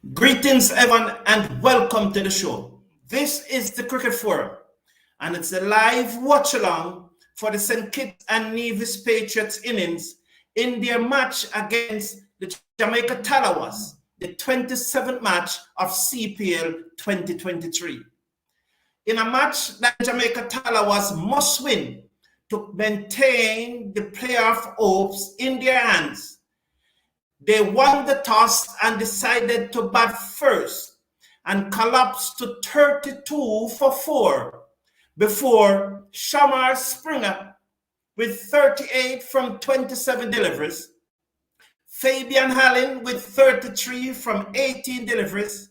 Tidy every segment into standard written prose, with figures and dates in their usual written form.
Greetings, everyone, and welcome to the show. This is the Cricket Forum, and it's a live watch along for the St. Kitts and Nevis Patriots innings in their match against the Jamaica Tallawahs, the 27th match of CPL 2023. In a match that Jamaica Tallawahs must win to maintain the playoff hopes in their hands, they won the toss and decided to bat first and collapsed to 32 for 4 before Shamar Springer with 38 from 27 deliveries, Fabian Hallen with 33 from 18 deliveries,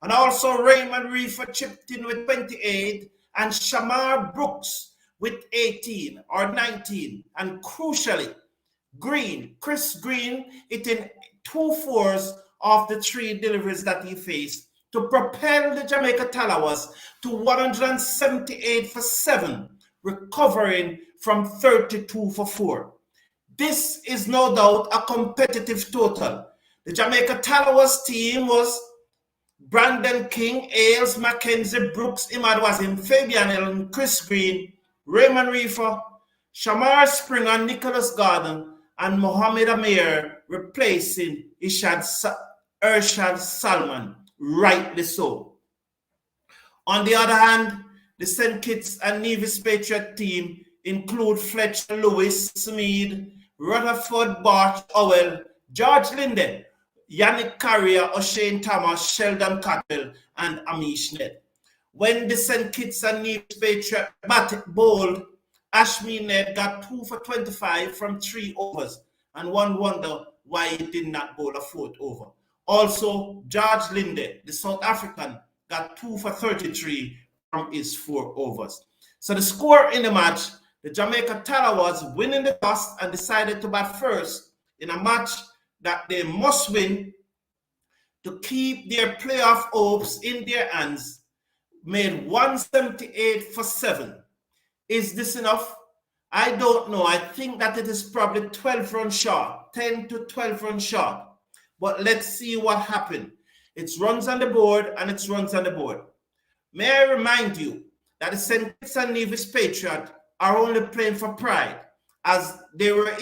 and also Raymond Reefer chipped in with 28 and Shamar Brooks with 18 or 19, and crucially, Chris Green hitting 2 fours of the 3 deliveries that he faced to propel the Jamaica Tallawahs to 178 for 7, recovering from 32 for 4. This is no doubt a competitive total. The Jamaica Tallawahs team was Brandon King, Ailes, Mackenzie, Brooks, Imad Wazim, Fabian Allen, Chris Green, Raymond Reefer, Shamar Springer, Nicholas Gordon, and Mohamed Amir replacing Irshad Salman, rightly so. On the other hand, the St. Kitts and Nevis Patriot team include Fletcher Lewis, Smeed, Rutherford Barch Owell, George Linden, Yannick Carrier, O'Shane Thomas, Sheldon Cottrell, and Amish Ned. When the St. Kitts and Nevis Patriot bowled, Ashmi Ned got 2 for 25 from 3 overs, and one wonder why he did not bowl a 4th over. Also, George Linde, the South African, got 2 for 33 from his 4 overs. So the score in the match, the Jamaica Tallawahs winning the toss and decided to bat first in a match that they must win to keep their playoff hopes in their hands, made 178 for 7. Is this enough? I don't know. I think that it is probably 12 runs short, 10 to 12 runs short. But let's see what happened. It's runs on the board and it's runs on the board. May I remind you that the St. Kitts and Nevis Patriots are only playing for pride, as they were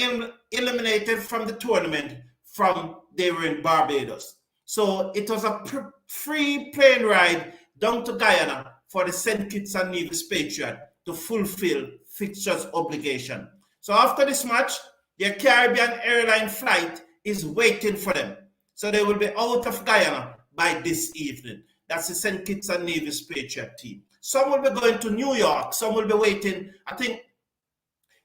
eliminated from the tournament they were in Barbados. So it was a free plane ride down to Guyana for the St. Kitts and Nevis Patriots to fulfill fixtures obligation. So after this match, their Caribbean airline flight is waiting for them. So they will be out of Guyana by this evening. That's the St. Kitts and Nevis Patriot team. Some will be going to New York. Some will be waiting. I think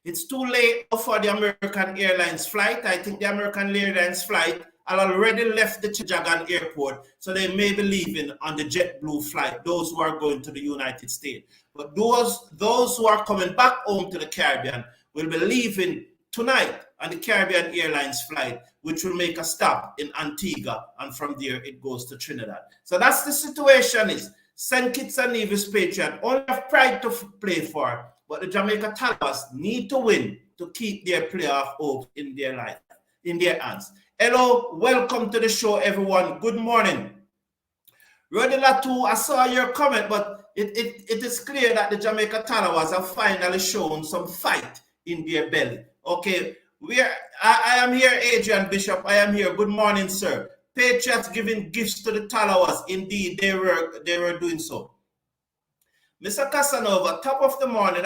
it's too late for the American Airlines flight. I think the American Airlines flight had already left the Chijagan airport, so they may be leaving on the JetBlue flight, those who are going to the United States. But those who are coming back home to the Caribbean will be leaving tonight on the Caribbean Airlines flight, which will make a stop in Antigua, and from there it goes to Trinidad. So that's the situation. Is St. Kitts and Nevis Patriots only have pride to play for, but the Jamaica Tallawahs need to win to keep their playoff hope in their hands. Hello, welcome to the show, everyone. Good morning. Rodi Latu, I saw your comment, but it is clear that the Jamaica Tallawahs have finally shown some fight in their belly. Okay, I am here, Adrian Bishop. I am here. Good morning, sir. Patriots giving gifts to the Tallawahs. Indeed, they were doing so. Mr. Casanova, top of the morning,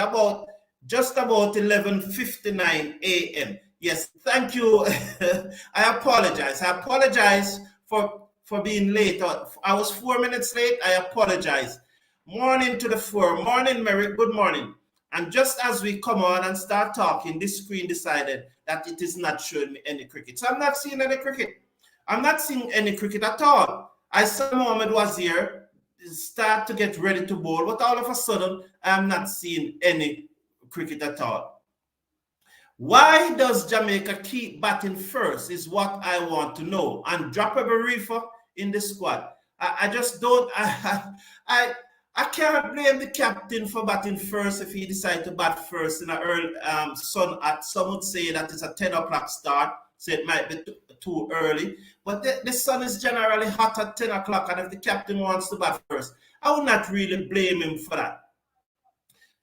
just about 11:59 a.m. Yes, thank you. I apologize. I apologize for being late. I was 4 minutes late. I apologize. Morning to the floor. Morning, Merrick. Good morning. And just as we come on and start talking, this screen decided that it is not showing me any cricket. So I'm not seeing any cricket. I'm not seeing any cricket at all. I saw Mohamed Wazir start to get ready to bowl, but all of a sudden, I'm not seeing any cricket at all. Why does Jamaica keep batting first is what I want to know. And drop a Reefer in the squad. I just don't, I can't blame the captain for batting first if he decides to bat first in an early some would say that it's a 10 o'clock start, so it might be too early. But the sun is generally hot at 10 o'clock, and if the captain wants to bat first, I would not really blame him for that.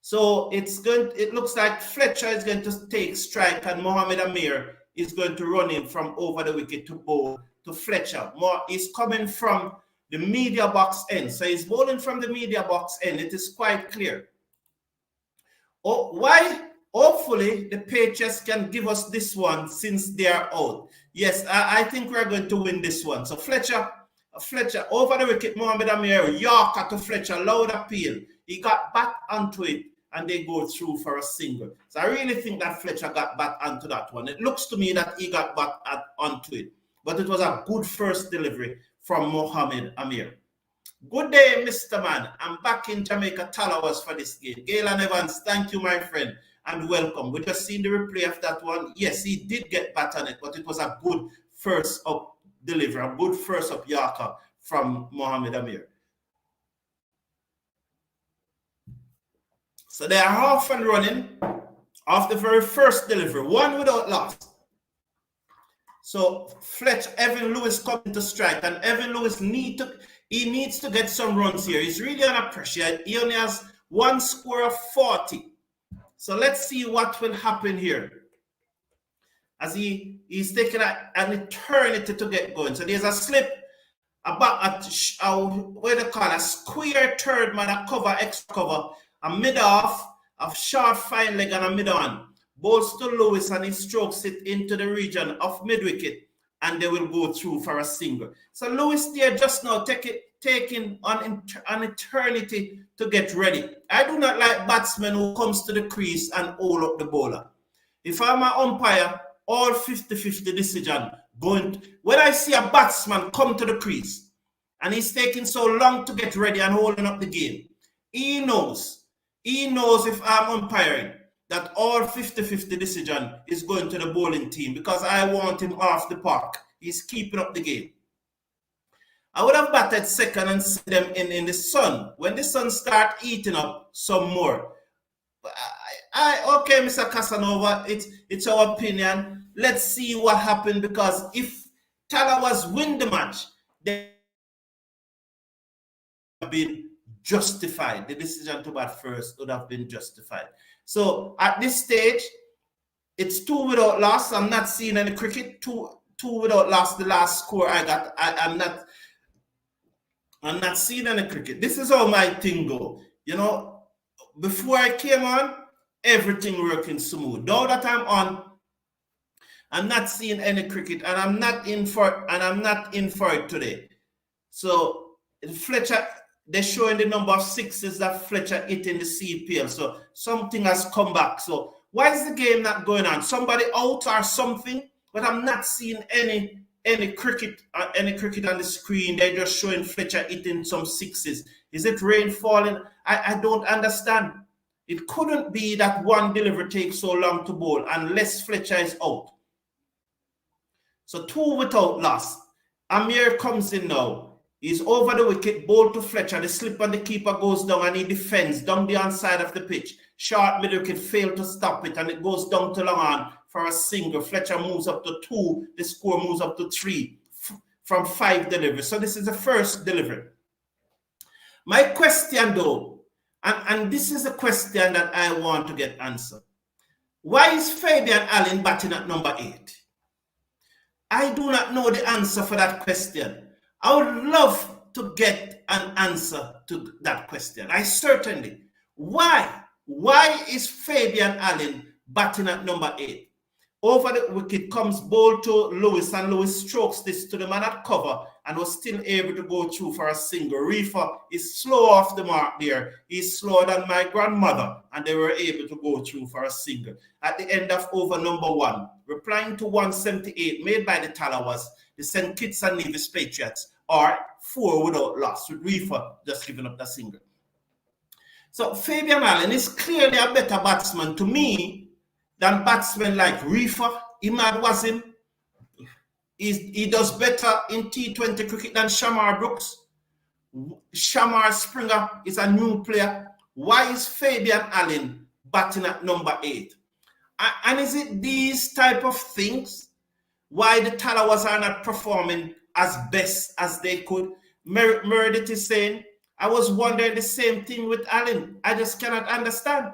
So it looks like Fletcher is going to take strike, and Mohamed Amir is going to run in from over the wicket to bowl to Fletcher. He's coming from the media box end. So he's bowling from the media box end. It is quite clear. Why? Hopefully, the Patriots can give us this one since they are out. Yes, I think we're going to win this one. So Fletcher over the wicket, Mohamed Amir, Yorker to Fletcher, loud appeal. He got back onto it, and they go through for a single. So I really think that Fletcher got back onto that one. It looks to me that he got back onto it. But it was a good first delivery from Mohamed Amir. Good day, Mr. Man. I'm back in Jamaica Tallawahs for this game. Galen Evans, thank you, my friend, and welcome. We just seen the replay of that one. Yes, he did get bat on it, but it was a good first up delivery, a good first up Yorker from Mohamed Amir. So they are off and running off the very first delivery, one without loss. So Evan Lewis coming to strike, and Evan Lewis needs to get some runs here. He's really under pressure. He only has one score of 40. So let's see what will happen here. As he's taking an eternity to get going. So there's a slip about what they call a square third man, a cover, extra cover, a mid-off, a short fine leg, and a mid-on. Bowls to Lewis, and he strokes it into the region of mid-wicket, and they will go through for a single. So Lewis there just now taking an eternity to get ready. I do not like batsmen who comes to the crease and hold up the bowler. If I'm an umpire, all 50-50 decision going. When I see a batsman come to the crease and he's taking so long to get ready and holding up the game, he knows if I'm umpiring that all 50-50 decision is going to the bowling team because I want him off the park. He's keeping up the game. I would have batted second and set them in the sun. When the sun start eating up some more. Okay, Mr. Casanova, it's our opinion. Let's see what happened, because if Tallawahs win the match, they have been justified. The decision to bat first would have been justified. So at this stage, it's 2 without loss. I'm not seeing any cricket. Two without loss. The last score I got. I'm not seeing any cricket. This is how my thing go. You know, before I came on, everything working smooth. Now that I'm on, I'm not seeing any cricket, and I'm not in for it today. So Fletcher, they're showing the number of sixes that Fletcher hit in the CPL. So something has come back. So why is the game not going on? Somebody out or something? But I'm not seeing any cricket on the screen. They're just showing Fletcher hitting some sixes. Is it rain falling? I don't understand. It couldn't be that one delivery takes so long to bowl unless Fletcher is out. So 2 without loss. Amir comes in now. He's over the wicket, ball to Fletcher. The slip on the keeper goes down, and he defends down the onside of the pitch. Short mid wicket failed to stop it, and it goes down to long on for a single. Fletcher moves up to 2. The score moves up to 3 from 5 deliveries. So this is the first delivery. My question though, and this is a question that I want to get answered. Why is Fabian Allen batting at number 8? I do not know the answer for that question. I would love to get an answer to that question. I certainly. Why? Why is Fabian Allen batting at number 8? Over the wicket comes ball to Lewis, and Lewis strokes this to the man at cover and was still able to go through for a single. Reefer is slow off the mark there. He's slower than my grandmother, and they were able to go through for a single. At the end of over number 1, replying to 178 made by the Tallawahs, the St. Kitts and Nevis Patriots are 4 without loss, with Reefer just giving up the single. So Fabian Allen is clearly a better batsman to me than batsmen like Reefer, Imad Wasim. He does better in T20 cricket than Shamar Brooks. Shamar Springer is a new player. Why is Fabian Allen batting at number 8? And is it these type of things why the Tallawahs are not performing as best as they could. Meredith is saying, I was wondering the same thing with Allen. I just cannot understand.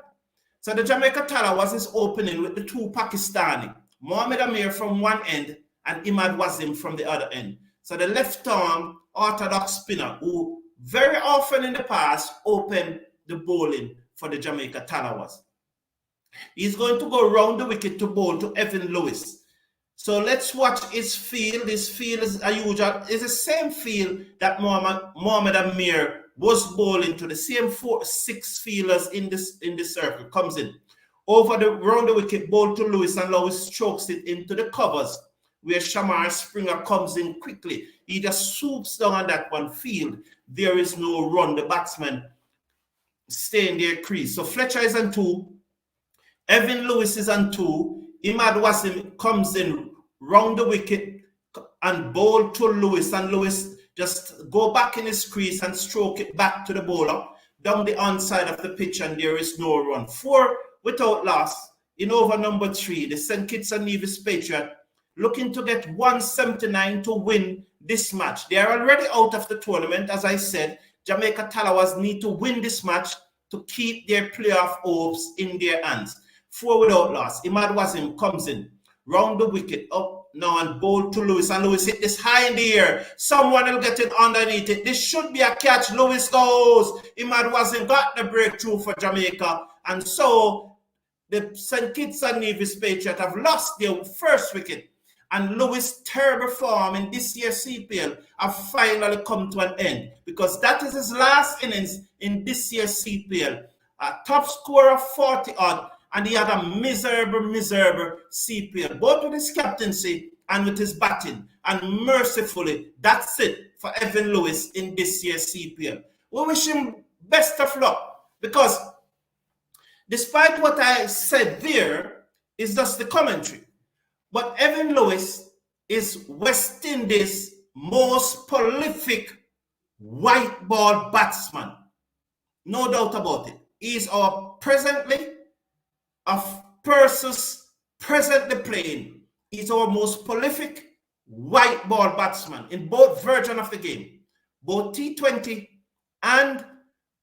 So the Jamaica Tallawahs is opening with the two Pakistani, Mohamed Amir from one end and Imad Wasim from the other end. So the left-arm orthodox spinner who very often in the past opened the bowling for the Jamaica Tallawahs. He's going to go round the wicket to bowl to Evan Lewis. So let's watch his field. His field is usual. It's the same field that Mohamed Amir was bowling to. The same 4-6 fielders in this circle comes in. Over the round the wicket, bowl to Lewis, and Lewis strokes it into the covers where Shamar Springer comes in quickly. He just swoops down on that one field. There is no run. The batsman stay in their crease. So Fletcher is on 2. Evan Lewis is on 2. Imad Wasim comes in round the wicket and bowl to Lewis, and Lewis just go back in his crease and stroke it back to the bowler down the onside of the pitch, and there is no run. 4 without loss in over number 3. The St. Kitts and Nevis Patriots looking to get 179 to win this match. They are already out of the tournament. As I said, Jamaica Tallawahs need to win this match to keep their playoff hopes in their hands. 4 without loss. Imad Wasim comes in, round the wicket, up now and bowl to Lewis, and Lewis hit this high in the air. Someone will get it underneath it. This should be a catch. Lewis goes. Imad Wasim got the breakthrough for Jamaica, and so the St. Kitts and Nevis Patriots have lost their first wicket, and Lewis' terrible form in this year's CPL have finally come to an end, because that is his last innings in this year's CPL. A top score of 40-odd, and he had a miserable CPL, both with his captaincy and with his batting. And mercifully, that's it for Evan Lewis in this year's CPL. We wish him best of luck, because despite what I said there, is just the commentary. But Evan Lewis is West Indies' most prolific white ball batsman. No doubt about it. He is our presently playing. He's our most prolific white ball batsman in both versions of the game, both T20 and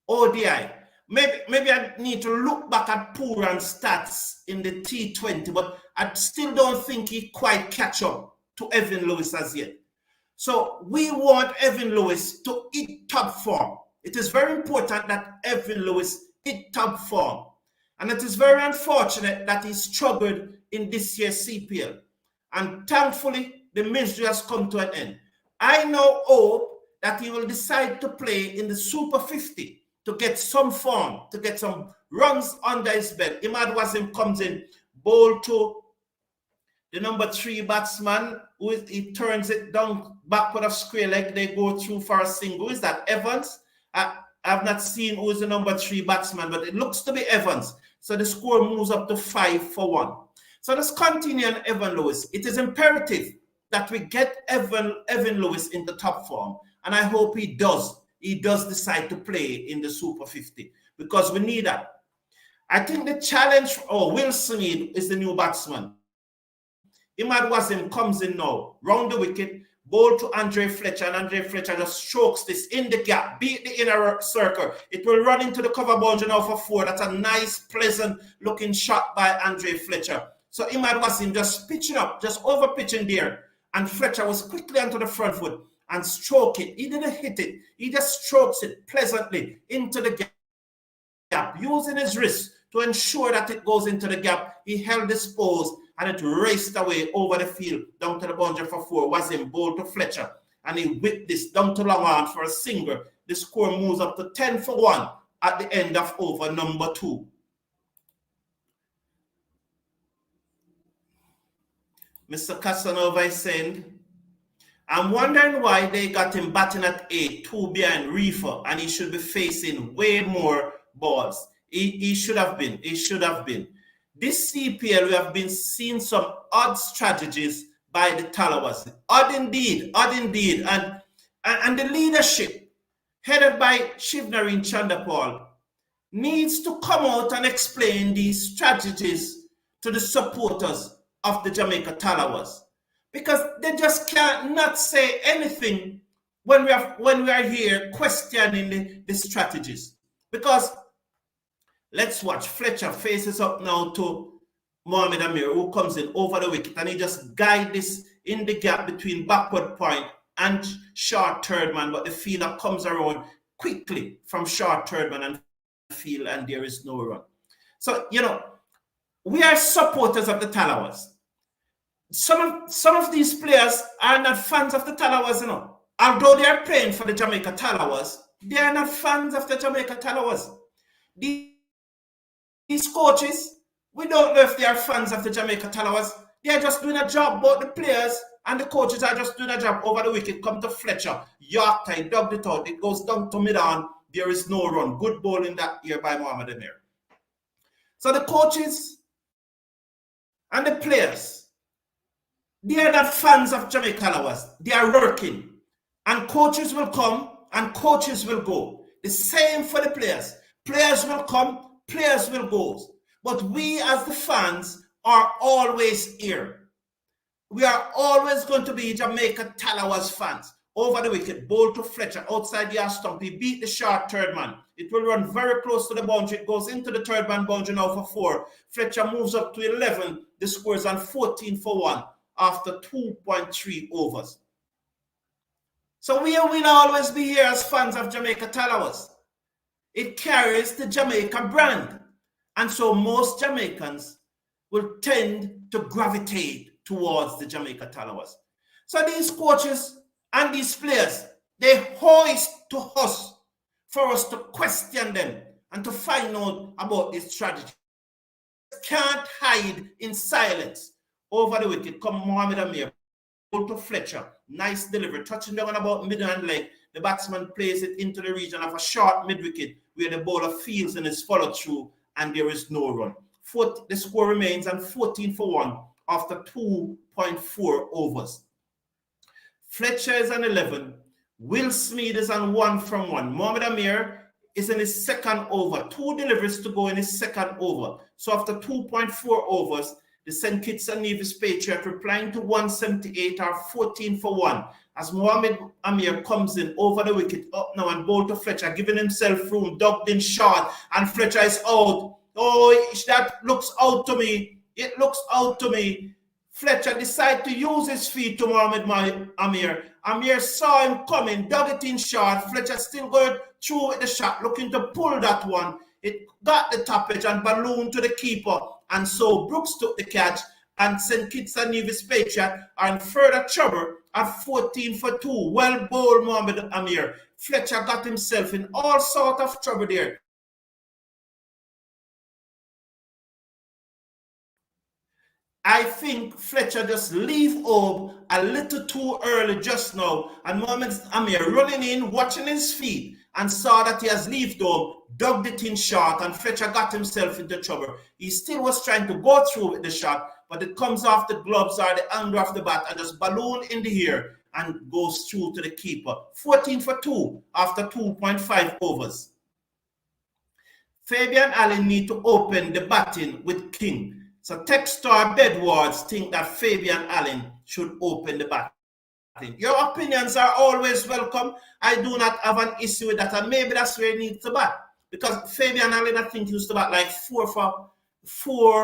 ODI. Maybe I need to look back at Pooran's stats in the T20, but I still don't think he quite catch up to Evan Lewis as yet. So we want Evan Lewis to hit top form. It is very important that Evan Lewis hit top form. And it is very unfortunate that he struggled in this year's CPL. And thankfully, the misery has come to an end. I now hope that he will decide to play in the Super 50 to get some form, to get some runs under his belt. Imad Wasim comes in, bowl to the number 3 batsman, he turns it down backward of square leg. They go through for a single. Is that Evans? I have not seen who is the number 3 batsman, but it looks to be Evans. So the score moves up to 5-1. So let's continue on Evan Lewis. It is imperative that we get Evan Lewis in the top form. And I hope he does. He does decide to play in the Super 50, because we need that. I think the challenge, Will Smith is the new batsman. Imad Wasim comes in now, round the wicket, bowl to Andre Fletcher, and Andre Fletcher just strokes this in the gap, beat the inner circle. It will run into the cover boundary now for 4. That's a nice, pleasant looking shot by Andre Fletcher. So Imad Wasim just pitching up, just over pitching there, and Fletcher was quickly onto the front foot and stroke it. He didn't hit it. He just strokes it pleasantly into the gap, using his wrist to ensure that it goes into the gap. He held his pose, and it raced away over the field down to the boundary for 4. Wasim bowled to Fletcher, and he whipped this down to long on for a single. The score moves up to 10-1 at the end of over number 2. Mr. Casanova is saying, I'm wondering why they got him batting at 8, 2 behind Reefer, and he should be facing way more balls. He should have been. He should have been. This CPL, we have been seeing some odd strategies by the Tallawahs. Odd indeed. And the leadership, headed by Shivnarine Chandapal, needs to come out and explain these strategies to the supporters of the Jamaica Tallawahs. because they just can't not say anything when we are here questioning the strategies. Because let's watch. Fletcher faces up now to Mohamed Amir, who comes in over the wicket, and he just guides this in the gap between backward point and short third man, but the fielder comes around quickly from short third man and field, and there is no run. So, we are supporters of the Tallawahs. Some of these players are not fans of the Tallawahs, Although they are playing for the Jamaica Tallawahs, they are not fans of the Jamaica Tallawahs. These coaches, we don't know if they are fans of the Jamaica Tallawahs. They are just doing a job. Both the players and the coaches are just doing a job over the wicket. Come to Fletcher, York time, dug it out. It goes down to mid-on. There is no run. Good bowling that year by Mohamed Amir. So the coaches and the players, they are not fans of Jamaica Tallawahs. They are working. And coaches will come and coaches will go. The same for the players. Players will come, players will go. But we as the fans are always here. We are always going to be Jamaica Tallawahs fans. Over the wicket, bowl to Fletcher, outside the stump. He beat the short third man. It will run very close to the boundary. It goes into the third man boundary now for 4. Fletcher moves up to 11. The score is on 14 for 1 after 2.3 overs. So we will always be here as fans of Jamaica Tallawahs. It carries the Jamaica brand. And so most Jamaicans will tend to gravitate towards the Jamaica Tallawahs. So these coaches and these players, they hoist to us for us to question them and to find out about this strategy. Can't hide in silence. Over the wicket, come Mohamed Amir, ball to Fletcher, nice delivery, touching down about mid-hand leg. The batsman plays it into the region of a short mid-wicket where the bowler fields and is followed through, and there is no run. The score remains on 14 for 1 after 2.4 overs. Fletcher is on 11. Will Smeed is on 1 from 1. Mohamed Amir is in his second over. 2 deliveries to go in his second over. So after 2.4 overs, the St. Kitts and Nevis Patriots replying to 178 are 14 for 1. As Mohamed Amir comes in over the wicket up now and bowl to Fletcher, giving himself room, ducked in short, and Fletcher is out. Oh, that looks out to me. It looks out to me. Fletcher decided to use his feet to Mohamed Amir. Amir saw him coming, dug it in short. Fletcher still going through with the shot, looking to pull that one. It got the top edge and ballooned to the keeper. And so Brooks took the catch, and St. Kitts and Nevis Patriots are in further trouble at 14 for 2. Well bowled Mohamed Amir. Fletcher got himself in all sort of trouble there. I think Fletcher just leave home a little too early just now, and Mohamed Amir running in, watching his feet, and saw that he has left home, dug it in short, and Fletcher got himself into trouble. He still was trying to go through with the shot, but it comes off the gloves or the angle of the bat and just balloon in the air and goes through to the keeper. 14 for 2 after 2.5 overs. Fabian Allen need to open the batting with King. So Techstar Bedwards think that Fabian Allen should open the batting. Your opinions are always welcome. I do not have an issue with that, and maybe that's where he needs to bat. Because Fabian Allen, I think, used to bat like 4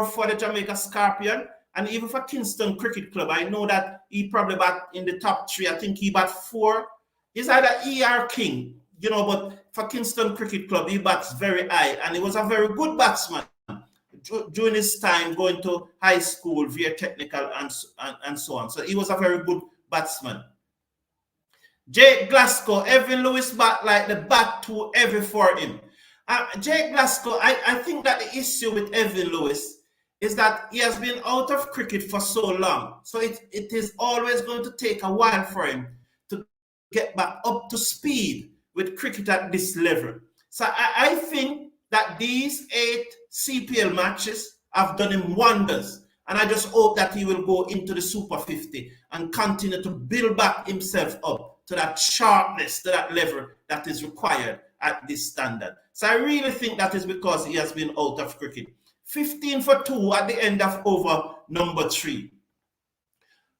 for the Jamaica Scorpion, and even for Kingston Cricket Club. I know that he probably bat in the top 3. I think he bat 4. He's either E.R. King, but for Kingston Cricket Club, he bats very high, and he was a very good batsman during his time going to high school via technical and so on. So he was a very good batsman. Jake Glasgow, Evan Lewis bat like the bat too heavy for him. Jake Glasgow, I think that the issue with Evan Lewis is that he has been out of cricket for so long. So it is always going to take a while for him to get back up to speed with cricket at this level. So I think that these 8 CPL matches have done him wonders. And I just hope that he will go into the Super 50 and continue to build back himself up to that sharpness, to that level that is required at this standard. So I really think that is because he has been out of cricket. 15 for 2 at the end of over number 3.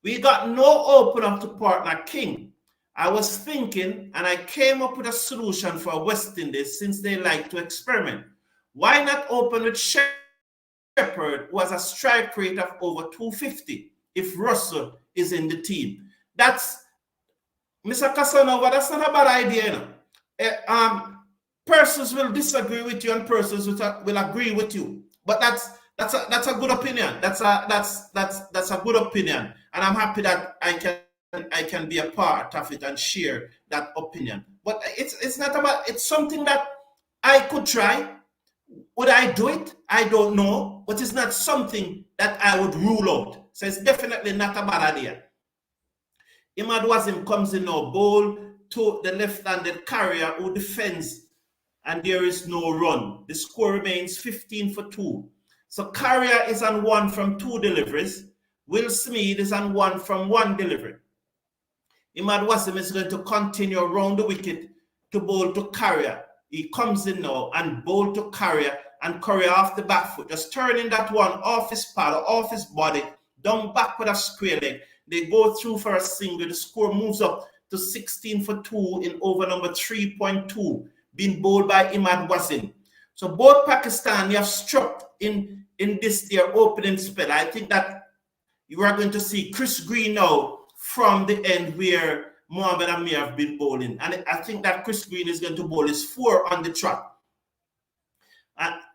We got no opener to partner King. I was thinking, and I came up with a solution for West Indies since they like to experiment. Why not open with Shepherd, who has a strike rate of over 250 if Russell is in the team? That's Mr. Casanova, that's not a bad idea. You know? Persons will disagree with you and persons will agree with you. But that's a good opinion. That's a good opinion. And I'm happy that I can be a part of it and share that opinion. But it's not about, it's something that I could try. Would I do it? I don't know. But it's not something that I would rule out. So it's definitely not a bad idea. Imad Wasim comes in now, ball to the left-handed carrier who defends, and there is no run. The score remains 15-2. So Carrier is on 1 from 2 deliveries. Will Smeed is on 1 from 1 delivery. Imad Wasim is going to continue around the wicket to bowl to Carrier. He comes in now and bowl to Carrier, and Carrier off the back foot, just turning that one off his paddle, off his body, down back with a square leg. They go through for a single. The score moves up to 16-2 in over number 3.2, being bowled by Imad Wasim. So both Pakistan have struck in this their opening spell. I think that you are going to see Chris Green now from the end where Mohamed Amir have been bowling. And I think that Chris Green is going to bowl his 4 on the trot.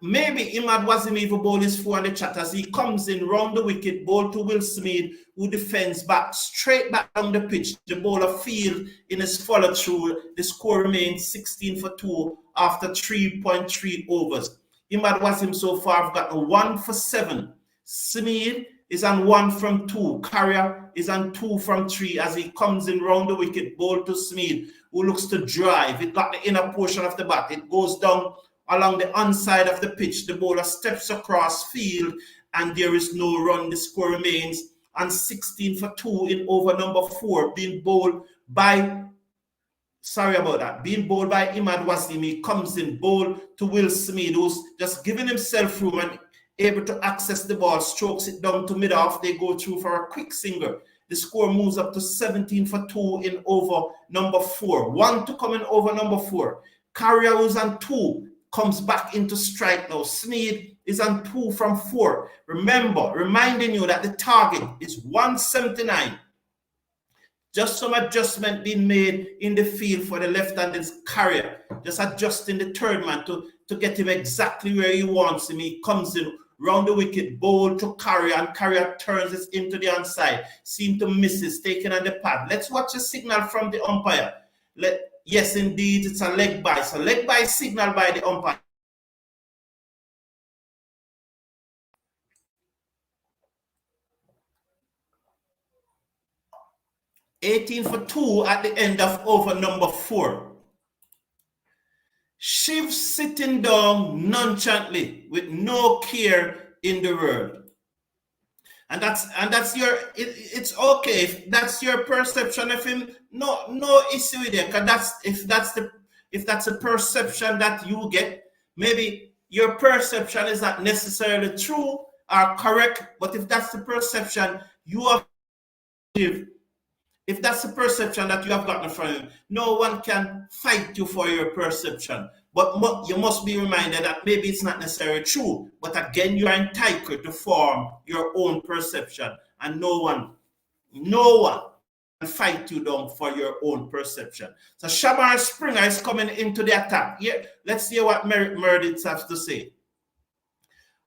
Maybe Imad Wasim even bowl his 4 on the trot as he comes in round the wicket, bowl to Will Smeed, who defends back, straight back down the pitch. The bowler field in his follow through. The score remains 16-2 after 3.3 overs. Imad Wasim so far have got a 1 for 7. Smeed is on 1 from 2. Carrier is on 2 from 3 as he comes in round the wicket, bowl to Smeed, who looks to drive. It got the inner portion of the bat. It goes down along the onside of the pitch. The bowler steps across field and there is no run. The score remains on 16-2 in over number 4, being bowled by, being bowled by Imad Wasim. He comes in, bowl to Will Smeed, who's just giving himself room and able to access the ball, strokes it down to mid-off. They go through for a quick single. The score moves up to 17-2 in over number 4. 1 to come in over number 4. Carrier, who's on 2, comes back into strike now. Smeed is on 2 from 4. Remember, reminding you that the target is 179. Just some adjustment being made in the field for the left-handed Carrier. Just adjusting the third man to get him exactly where he wants him. He comes in round the wicket, bowl to Carrier, and Carrier turns it into the onside. Seem to miss it, taken on the pad. Let's watch a signal from the umpire. Yes, indeed, it's a leg by. So leg by signal by the umpire. (18-2) at the end of over number 4. Shiv sitting down nonchalantly with no care in the world. And that's your, it's okay if that's your perception of him. No issue with it. Because if that's the perception that you get, maybe your perception is not necessarily true or correct. But if that's the perception you have, if that's the perception that you have gotten from him, no one can fight you for your perception. But you must be reminded that maybe it's not necessarily true. But again, you are entitled to form your own perception. And no one can fight you down for your own perception. So Shamar Springer is coming into the attack. Yeah, let's hear what Meredith has to say.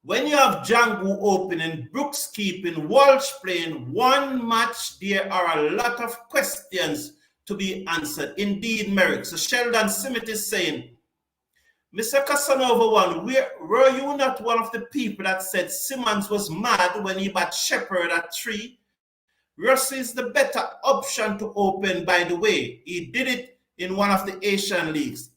When you have Django opening, Brooks keeping, Walsh playing one match, there are a lot of questions to be answered. Indeed, Merrick. So Sheldon Simmet is saying, Mr. Casanova one, were you not one of the people that said Simmons was mad when he bat Shepherd at 3? Russ is the better option to open, by the way. He did it in one of the Asian leagues.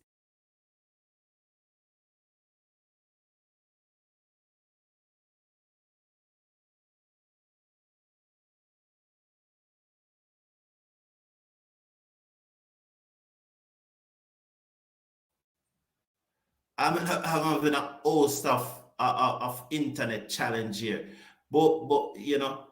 I'm having an old stuff of internet challenge here, but you know,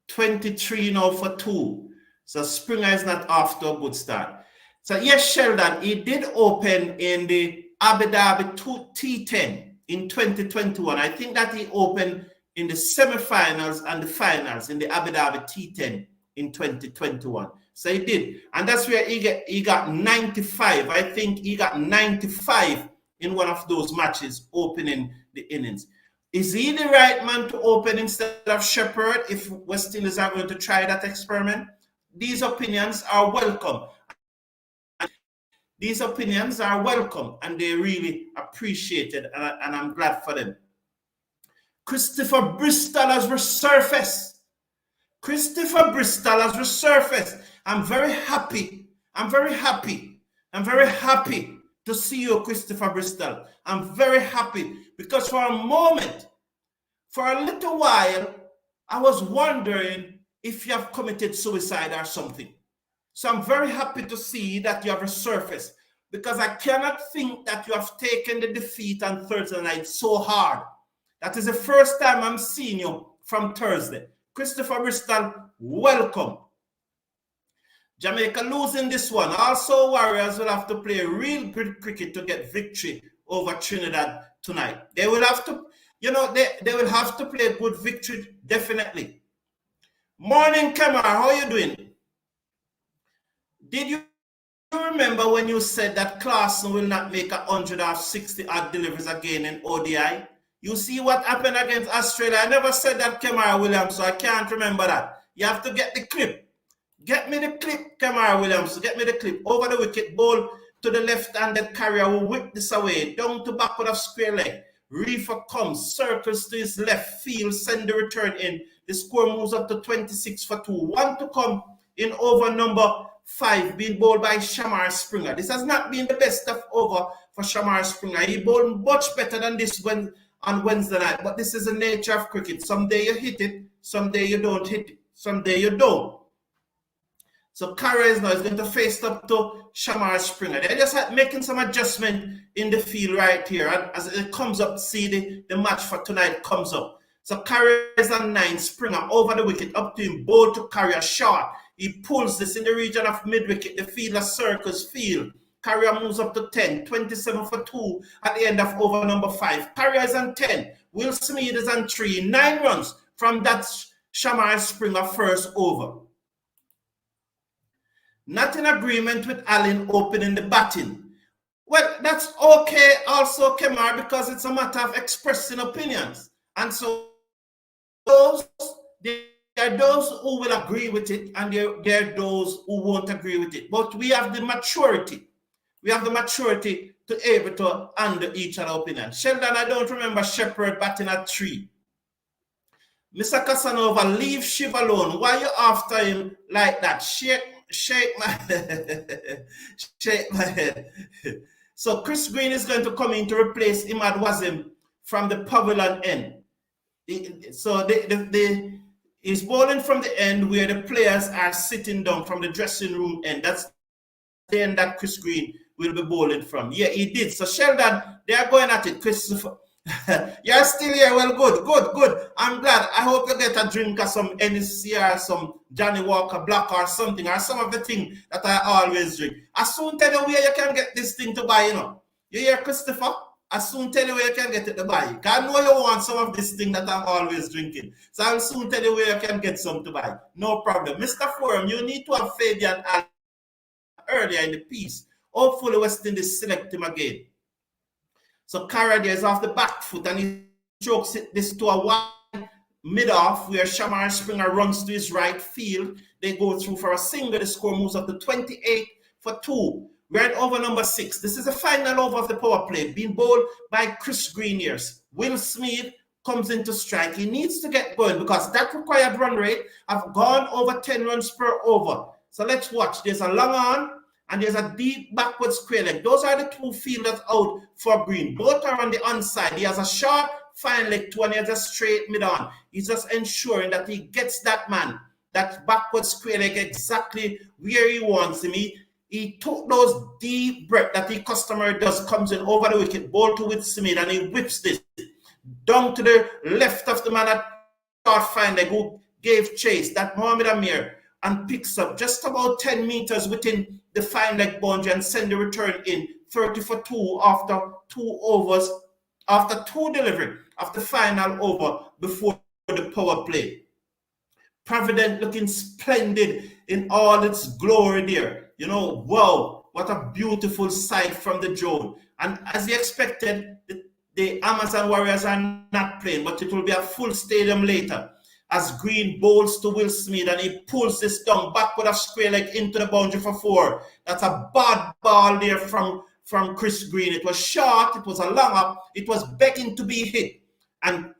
23 now for 2. So Springer is not off to a good start. So yes, Sheldon, he did open in the Abu Dhabi T10 in 2021. I think that he opened in the semifinals and the finals in the Abu Dhabi T10 in 2021. So he did. And that's where he got 95. I think he got 95 in one of those matches opening the innings. Is he the right man to open instead of Shepherd if West Indies are going to try that experiment? These opinions are welcome. These opinions are welcome and they're really appreciated, and I'm glad for them. Christopher Bristol has resurfaced. Christopher Bristol has resurfaced. I'm very happy. I'm very happy. I'm very happy to see you, Christopher Bristol. I'm very happy because for a moment, for a little while, I was wondering if you have committed suicide or something. So I'm very happy to see that you have resurfaced because I cannot think that you have taken the defeat on Thursday night so hard. That is the first time I'm seeing you from Thursday. Christopher Bristol, welcome. Jamaica losing this one. Also, Warriors will have to play real good cricket to get victory over Trinidad tonight. They will have to, they will have to play a good victory, definitely. Morning, Kamar, how are you doing? Did you remember when you said that Clarkson will not make 160 odd deliveries again in ODI? You see what happened against Australia? I never said that, Kamara Williams, so I can't remember that. You have to get the clip. Get me the clip, Kamara Williams. Get me the clip. Over the wicket, ball to the left-handed carrier will whip this away. Down to backward of square leg. Reefer comes, circles to his left field, send the return in. The score moves up to 26 for 2. 1 to come in over number 5, being bowled by Shamar Springer. This has not been the best of over for Shamar Springer. He bowled much better than this on Wednesday night, but this is the nature of cricket. Someday you hit it, someday you don't hit it, someday you don't. So Carriers now is going to face up to Shamar Springer. They're just making some adjustment in the field right here. And as it comes up, see the match for tonight comes up. So Carriers on 9, Springer over the wicket, up to him, ball to Carrier, short. He pulls this in the region of mid-wicket. The fielder circles field. Carrier moves up to 10, 27 for 2 at the end of over number 5. Carrier is on 10. Will Smith is on 3. 9 runs from that Shamar Springer first over. Not in agreement with Allen opening the batting. Well, that's okay also, Kemar, because it's a matter of expressing opinions. And so there are those who will agree with it and there are those who won't agree with it. But we have the maturity. We have the maturity to be able to handle each other's opinion. Sheldon, I don't remember Shepherd batting at 3. Mr. Casanova, leave Shiv alone. Why are you after him like that? Shake my head. Shake my head. So Chris Green is going to come in to replace Imad Wazim from the pavilion end. So he's bowling from the end where the players are sitting down from the dressing room end. That's the end that Chris Green will be bowling from. Yeah, he did. So Sheldon, they are going at it. Christopher, you're still here. Well, good. I'm glad. I hope you get a drink or some NSC or some Johnny Walker Black or something, or some of the thing that I always drink. I soon tell you where you can get this thing to buy, You hear, Christopher? I soon tell you where you can get it to buy. Because I know you want some of this thing that I'm always drinking. So I'll soon tell you where you can get some to buy. No problem. Mr. Forum, you need to have Fabian earlier in the piece. Hopefully West Indies select him again. So Carrier is off the back foot and he chokes this to a wide mid-off where Shamar Springer runs to his right field. They go through for a single. The score moves up to 28 for 2. We're at over number 6. This is the final over of the power play, being bowled by Chris Green here. Will Smith comes into strike. He needs to get going because that required run rate have gone over 10 runs per over. So let's watch. There's a long on and there's a deep backward square leg. Those are the 2 fielders out for Green. Both are on the onside. He has a short fine leg to and he has a straight mid on. He's just ensuring that he gets that man, that backward square leg exactly where he wants him. He took those deep breaths that he customary does, comes in over the wicket, ball to with Smith, and he whips this. down to the left of the man at short fine leg who gave chase, that Mohamed Amir, and picks up just about 10 meters within the fine leg boundary and send the return in 30 for 2 after 2 overs, after 2 delivery of the final over before the power play. Provident looking splendid in all its glory there. You know, wow, what a beautiful sight from the drone. And as you expected, the Amazon Warriors are not playing, but it will be a full stadium later as Green bowls to Will Smith and he pulls this down back with a square leg into the boundary for 4. That's a bad ball there from Chris Green. It was short, it was a long up, it was begging to be hit. And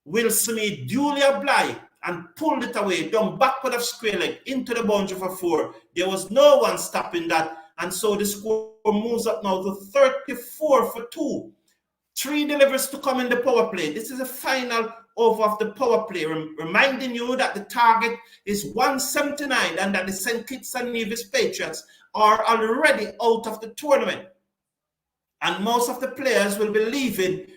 Will Smith duly obliged and pulled it away, down backward of square leg into the boundary for 4. There was no one stopping that. And so the score moves up now to 34 for 2. 3 deliveries to come in the power play. This is the final over of the power play, reminding you that the target is 179 and that the St. Kitts and Nevis Patriots are already out of the tournament. And most of the players will be leaving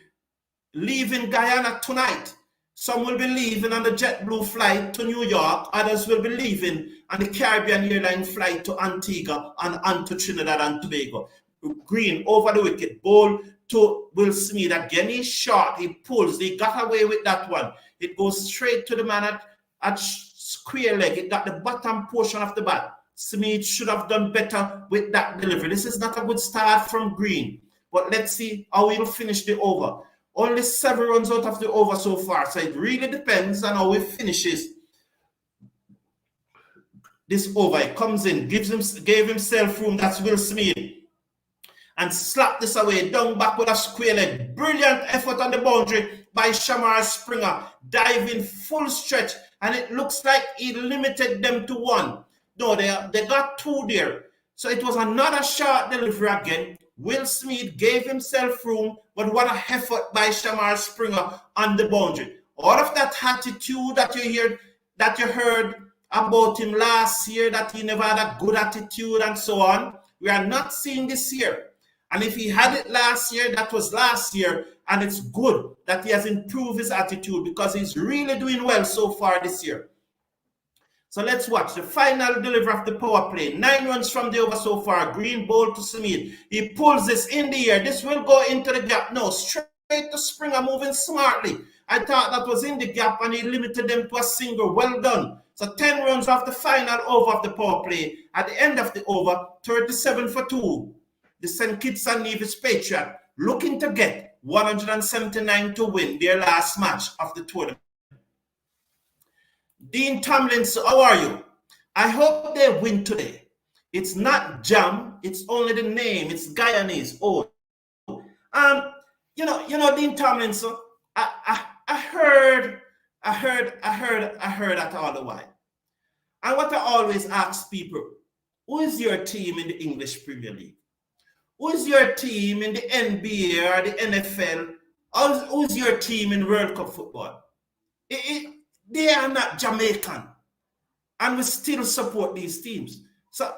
Guyana tonight. Some will be leaving on the JetBlue flight to New York. Others will be leaving on the Caribbean airline flight to Antigua and onto Trinidad and Tobago. Green over the wicket, ball to Will Smith. Again, he's short. He pulls. He got away with that one. It goes straight to the man at square leg. It got the bottom portion of the bat. Smith should have done better with that delivery. This is not a good start from Green. But let's see how he'll finish the over. Only 7 runs out of the over so far. So it really depends on how he finishes this over. He comes in, gave himself room. That's Will Smith. And slap this away, down back with a square leg. Brilliant effort on the boundary by Shamar Springer. Diving full stretch. And it looks like he limited them to 1. No, they got 2 there. So it was another short delivery again. Will Smith gave himself room, but what an effort by Shamar Springer on the boundary. All of that attitude that you heard about him last year, that he never had a good attitude and so on, we are not seeing this year. And if he had it last year, that was last year, and it's good that he has improved his attitude because he's really doing well so far this year. So let's watch the final delivery of the power play. 9 runs from the over so far. Green ball to Smith. He pulls this in the air. This will go into the gap. No, straight to Springer, moving smartly. I thought that was in the gap and he limited them to a single. Well done. So 10 runs off the final over of the power play. At the end of the over, 37 for 2. The St. Kitts and Nevis Patriots looking to get 179 to win their last match of the tournament. Dean Tomlinson, how are you? I hope they win today. It's not Jam, it's only the name. It's Guyanese. Oh, Dean Tomlinson. I heard that all the while. And what I always ask people: who is your team in the English Premier League? Who is your team in the NBA or the NFL? Who's your team in World Cup football? They are not Jamaican, and we still support these teams. So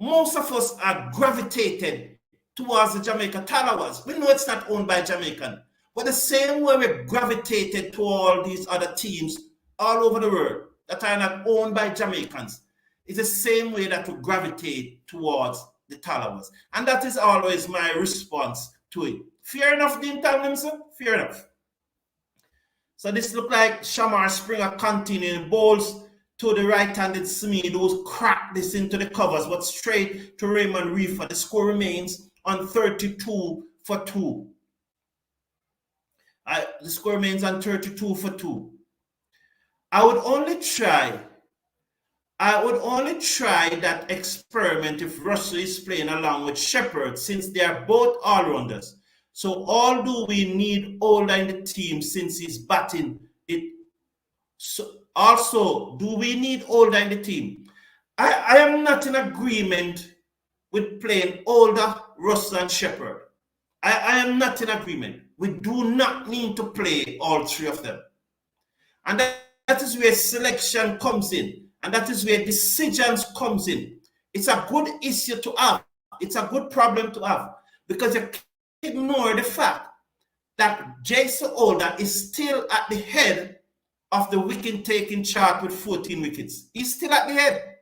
most of us are gravitated towards the Jamaica Tallawahs. We know it's not owned by Jamaican, but the same way we gravitated to all these other teams all over the world that are not owned by Jamaicans, it's the same way that we gravitate towards the Tallawahs. And that is always my response to it. Fair enough, Dean Tomlinson? Fair enough. So this looked like Shamar Springer continuing, balls to the right-handed Smith, who's cracked this into the covers, but straight to Raymond Reefer. The score remains on 32 for 2. The score remains on 32 for 2. I would only try that experiment if Russell is playing along with Shepherd, since they are both all-rounders. So all do we need Older in the team since he's batting it? So also, do we need Older in the team? I am not in agreement with playing Older, Russell, and Shepherd. I am not in agreement. We do not need to play all 3 of them. And that is where selection comes in. And that is where decisions comes in. It's a good issue to have. It's a good problem to have. Because you ignore the fact that Jason Holder is still at the head of the wicket taking chart with 14 wickets. He's still at the head.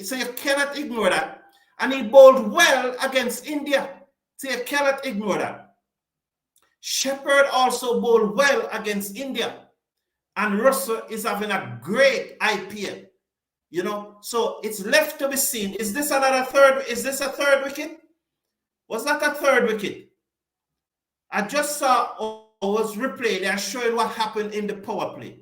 So you cannot ignore that. And he bowled well against India. So you cannot ignore that. Shepherd also bowled well against India. And Russell is having a great IPL. You know, so it's left to be seen. Is this another third? Is this a third wicket? Was that a third wicket? I just saw was replayed and showing what happened in the power play.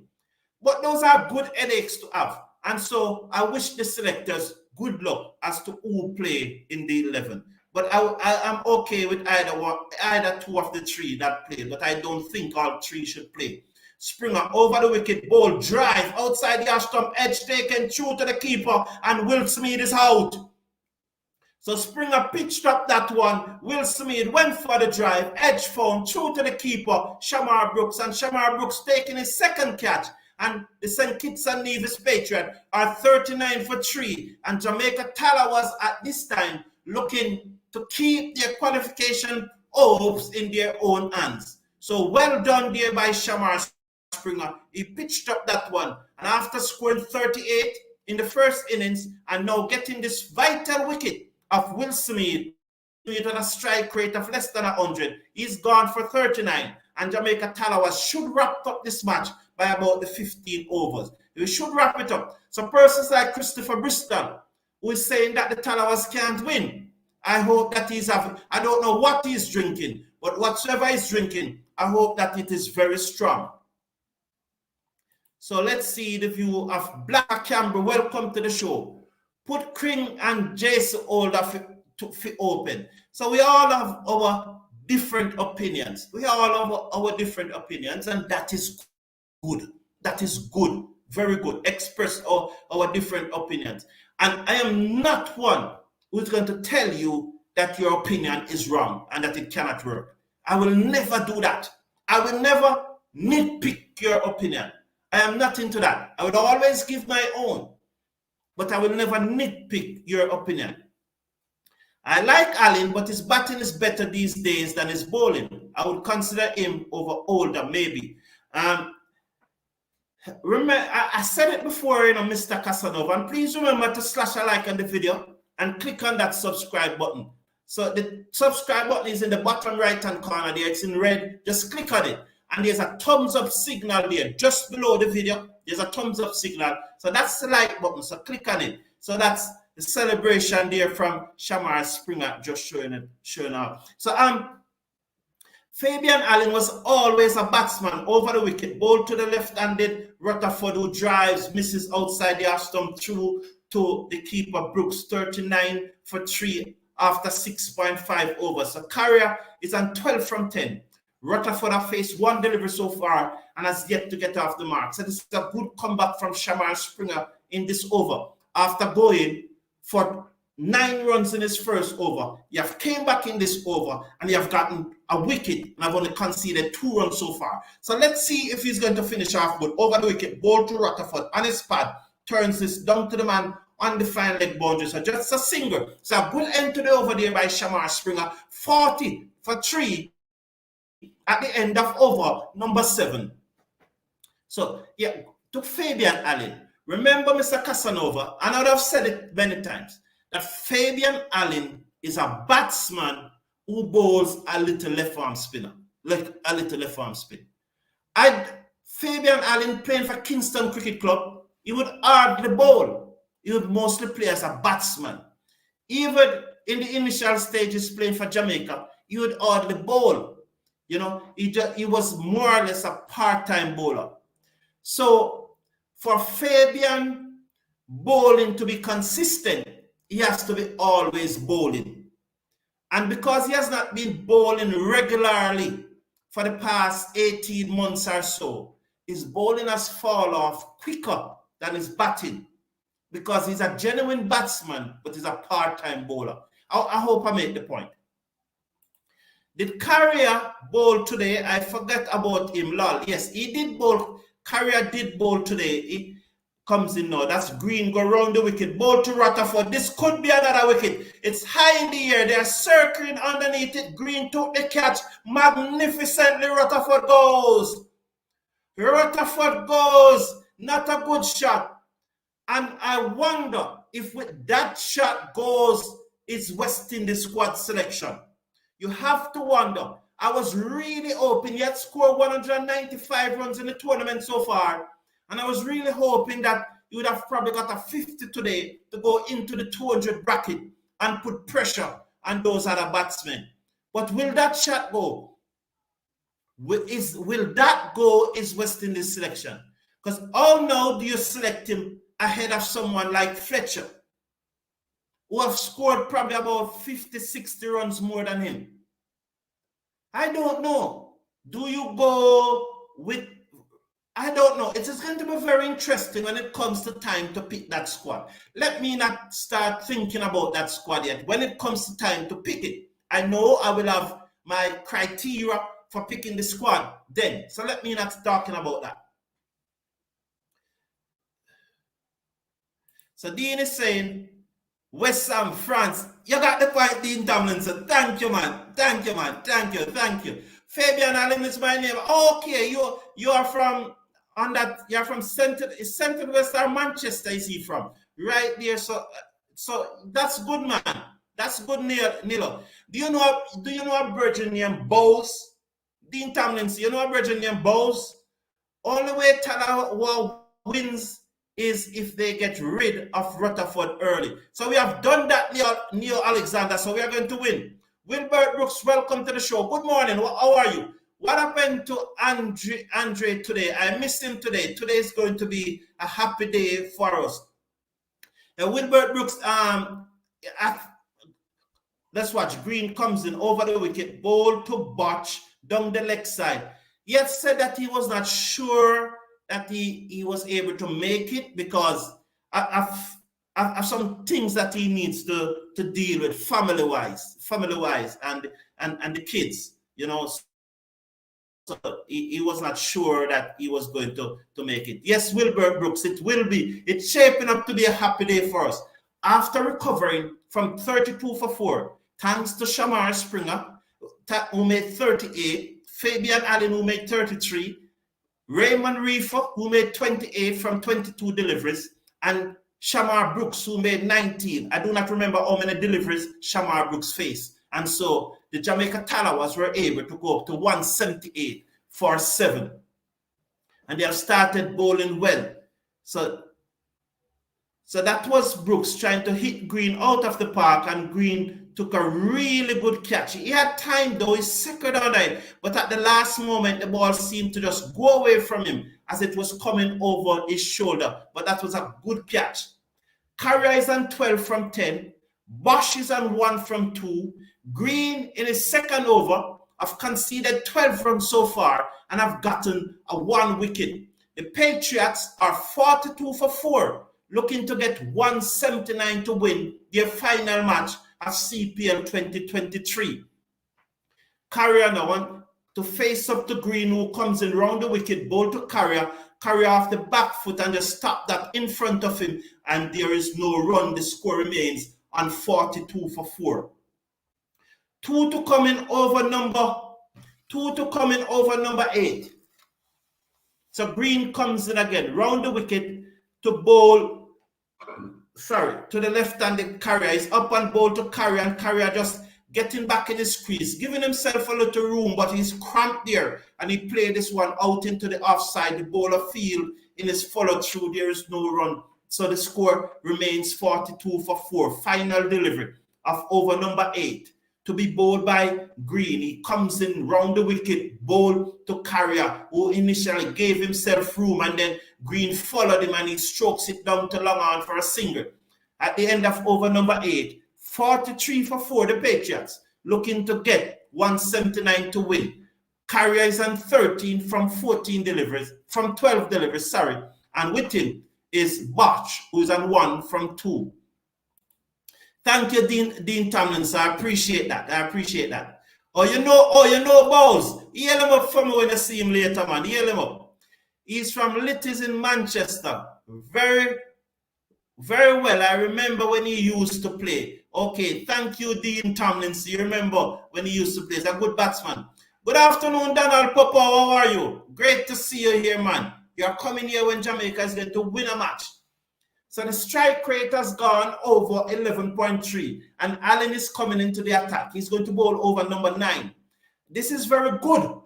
But those are good headaches to have. And so I wish the selectors good luck as to who play in the 11. But I am okay with either two of the three that play. But I don't think all three should play. Springer over the wicket, ball drive outside the stump, edge taken through to the keeper, and Will Smith is out. So Springer pitched up that one. Will Smith went for the drive, edge found through to the keeper, Shamar Brooks, and Shamar Brooks taking his second catch. And the St. Kitts and Nevis Patriots are 39 for 3, and Jamaica Tallawahs at this time looking to keep their qualification hopes in their own hands. So well done there by Shamar Springer. He pitched up that one, and after scoring 38 in the first innings and now getting this vital wicket of Will Smith with a strike rate of less than 100, he's gone for 39, and Jamaica Tallawahs should wrap up this match by about the 15 overs. We should wrap it up. So persons like Christopher Bristol, who is saying that the Tallawahs can't win, I hope that he's having, I don't know what he's drinking, but whatsoever he's drinking, I hope that it is very strong. So let's see the view of Black Campbell. Welcome to the show. Put Kring and Jason Holder to open. So we all have our different opinions. We all have our different opinions, and that is good. That is good. Very good. Express our different opinions. And I am not one who's going to tell you that your opinion is wrong and that it cannot work. I will never do that. I will never nitpick your opinion. I am not into that. I would always give my own, but I will never nitpick your opinion. I like Allen, but his batting is better these days than his bowling. I would consider him over Holder, maybe. Remember, I said it before, Mr. Casanova, and please remember to slash a like on the video and click on that subscribe button. So the subscribe button is in the bottom right-hand corner there. It's in red. Just click on it. And there's a thumbs up signal there just below the video. There's a thumbs up signal. So that's the like button. So click on it. So that's the celebration there from Shamar Springer just showing up. So Fabian Allen was always a batsman over the wicket. Ball to the left-handed Rutherford, who drives, misses outside the stump through to the keeper Brooks. 39 for 3 after 6.5 overs. So Carrier is on 12 from 10. Rutherford has faced one delivery so far and has yet to get off the mark. So this is a good comeback from Shamar Springer in this over. After going for 9 runs in his first over, you have came back in this over and you have gotten a wicket and have only conceded 2 runs so far. So let's see if he's going to finish off good. Over the wicket, ball to Rutherford on his pad, turns this down to the man on the fine leg boundary. So just a single. So a good end to the over there by Shamar Springer. 40 for 3 at the end of over number 7. So yeah, to Fabian Allen. Remember, Mr. Casanova, and I would have said it many times, that Fabian Allen is a batsman who bowls a little left arm spinner, like a little left arm spin. Fabian Allen playing for Kingston Cricket Club, he would hardly bowl. He would mostly play as a batsman. Even in the initial stages playing for Jamaica, he would hardly bowl. He was more or less a part-time bowler. So for Fabian bowling to be consistent, he has to be always bowling. And because he has not been bowling regularly for the past 18 months or so, his bowling has fallen off quicker than his batting, because he's a genuine batsman, but he's a part-time bowler. I hope I made the point. Did Carrier bowl today? I forget about him, lol. Yes, he did bowl. Carrier did bowl today. comes in now. That's Green, go round the wicket, ball to Rutherford. This could be another wicket. It's high in the air. They're circling underneath it. Green took the catch magnificently. Rutherford goes. Rutherford goes. Not a good shot. And I wonder if with that shot goes, it's West Indies squad selection. You have to wonder. I was really hoping he had scored 195 runs in the tournament so far. And I was really hoping that he would have probably got a 50 today to go into the 200 bracket and put pressure on those other batsmen. But will that shot go? Will that go is West Indies selection? Because how now do you select him ahead of someone like Fletcher, who have scored probably about 50, 60 runs more than him? I don't know. Do you go with... I don't know. It is going to be very interesting when it comes to time to pick that squad. Let me not start thinking about that squad yet. When it comes to time to pick it, I know I will have my criteria for picking the squad then. So let me not start talking about that. So Dean is saying, West Ham, France. You got the point, Dean Tomlinson. Thank you, man. Thank you, man. Thank you. Thank you. Fabian Allen is my name. Okay, you are from... On that, you're from Central West or Manchester, is he from? Right there. So that's good, man. That's good, Nilo. Do you know a virgin named Bowles? Dean Tomlinson, you know a virgin named Bowles? Only way Tallawahs wins is if they get rid of Rutherford early. So we have done that, Neil Alexander, so we are going to win. Wilbert Brooks, welcome to the show. Good morning. How are you? What happened to Andre today? I missed him today. Today is going to be a happy day for us. Wilbert Brooks, let's watch. Green comes in over the wicket, ball to Botch down the leg side. He had said that he was not sure that he was able to make it because of some things that he needs to deal with family-wise, and the kids, you know. So he was not sure that he was going to make it. Yes, Wilbert Brooks, it will be. It's shaping up to be a happy day for us. After recovering from 32 for 4, thanks to Shamar Springer, who made 38, Fabian Allen, who made 33, Raymond Reefer, who made 28 from 22 deliveries, and Shamar Brooks, who made 19. I do not remember how many deliveries Shamar Brooks faced. And so the Jamaica Tallawahs were able to go up to 178 for 7. And they have started bowling well. So that was Brooks trying to hit Green out of the park, and Green took a really good catch. He had time though, his second on it, but at the last moment, the ball seemed to just go away from him as it was coming over his shoulder. But that was a good catch. Carrier is on 12 from 10. Bosch is on 1 from 2. Green in his second over have conceded 12 runs so far and have gotten a 1 wicket. The Patriots are 42 for 4, looking to get 179 to win their final match of CPL 2023. Carrier now to face up to Green, who comes in round the wicket, ball to Carrier off the back foot and just stop that in front of him, and there is no run. The score remains on 42 for 4. 2 to come in over number 8. So Green comes in again, round the wicket to bowl, to the left-handed Carrier. He's up and bowl to Carrier, and Carrier just getting back in his crease, giving himself a little room, but he's cramped there, and he played this one out into the offside. The bowler field in his follow-through, there is no run. So the score remains 42 for 4. Final delivery of over number 8 to be bowled by Green. He comes in round the wicket, bowl to Carrier, who initially gave himself room, and then Green followed him and he strokes it down to long on for a single. At the end of over number 8, 43 for 4, the Patriots looking to get 179 to win. Carrier is on 13 from 12 deliveries, and with him is Botch, who's on 1 from 2. Thank you, Dean Tomlinson. I appreciate that. Oh, you know Bowles. Yell him up for me when you see him later, man. Yell him up. He's from Litties in Manchester. very, very well. I remember when he used to play. Okay, thank you, Dean Tomlinson. You remember when he used to play. He's a good batsman. Good afternoon, Donald Papa. How are you? Great to see you here, man. You're coming here when Jamaica is going to win a match. So the strike rate has gone over 11.3, and Allen is coming into the attack. He's going to bowl over number 9. This is very good.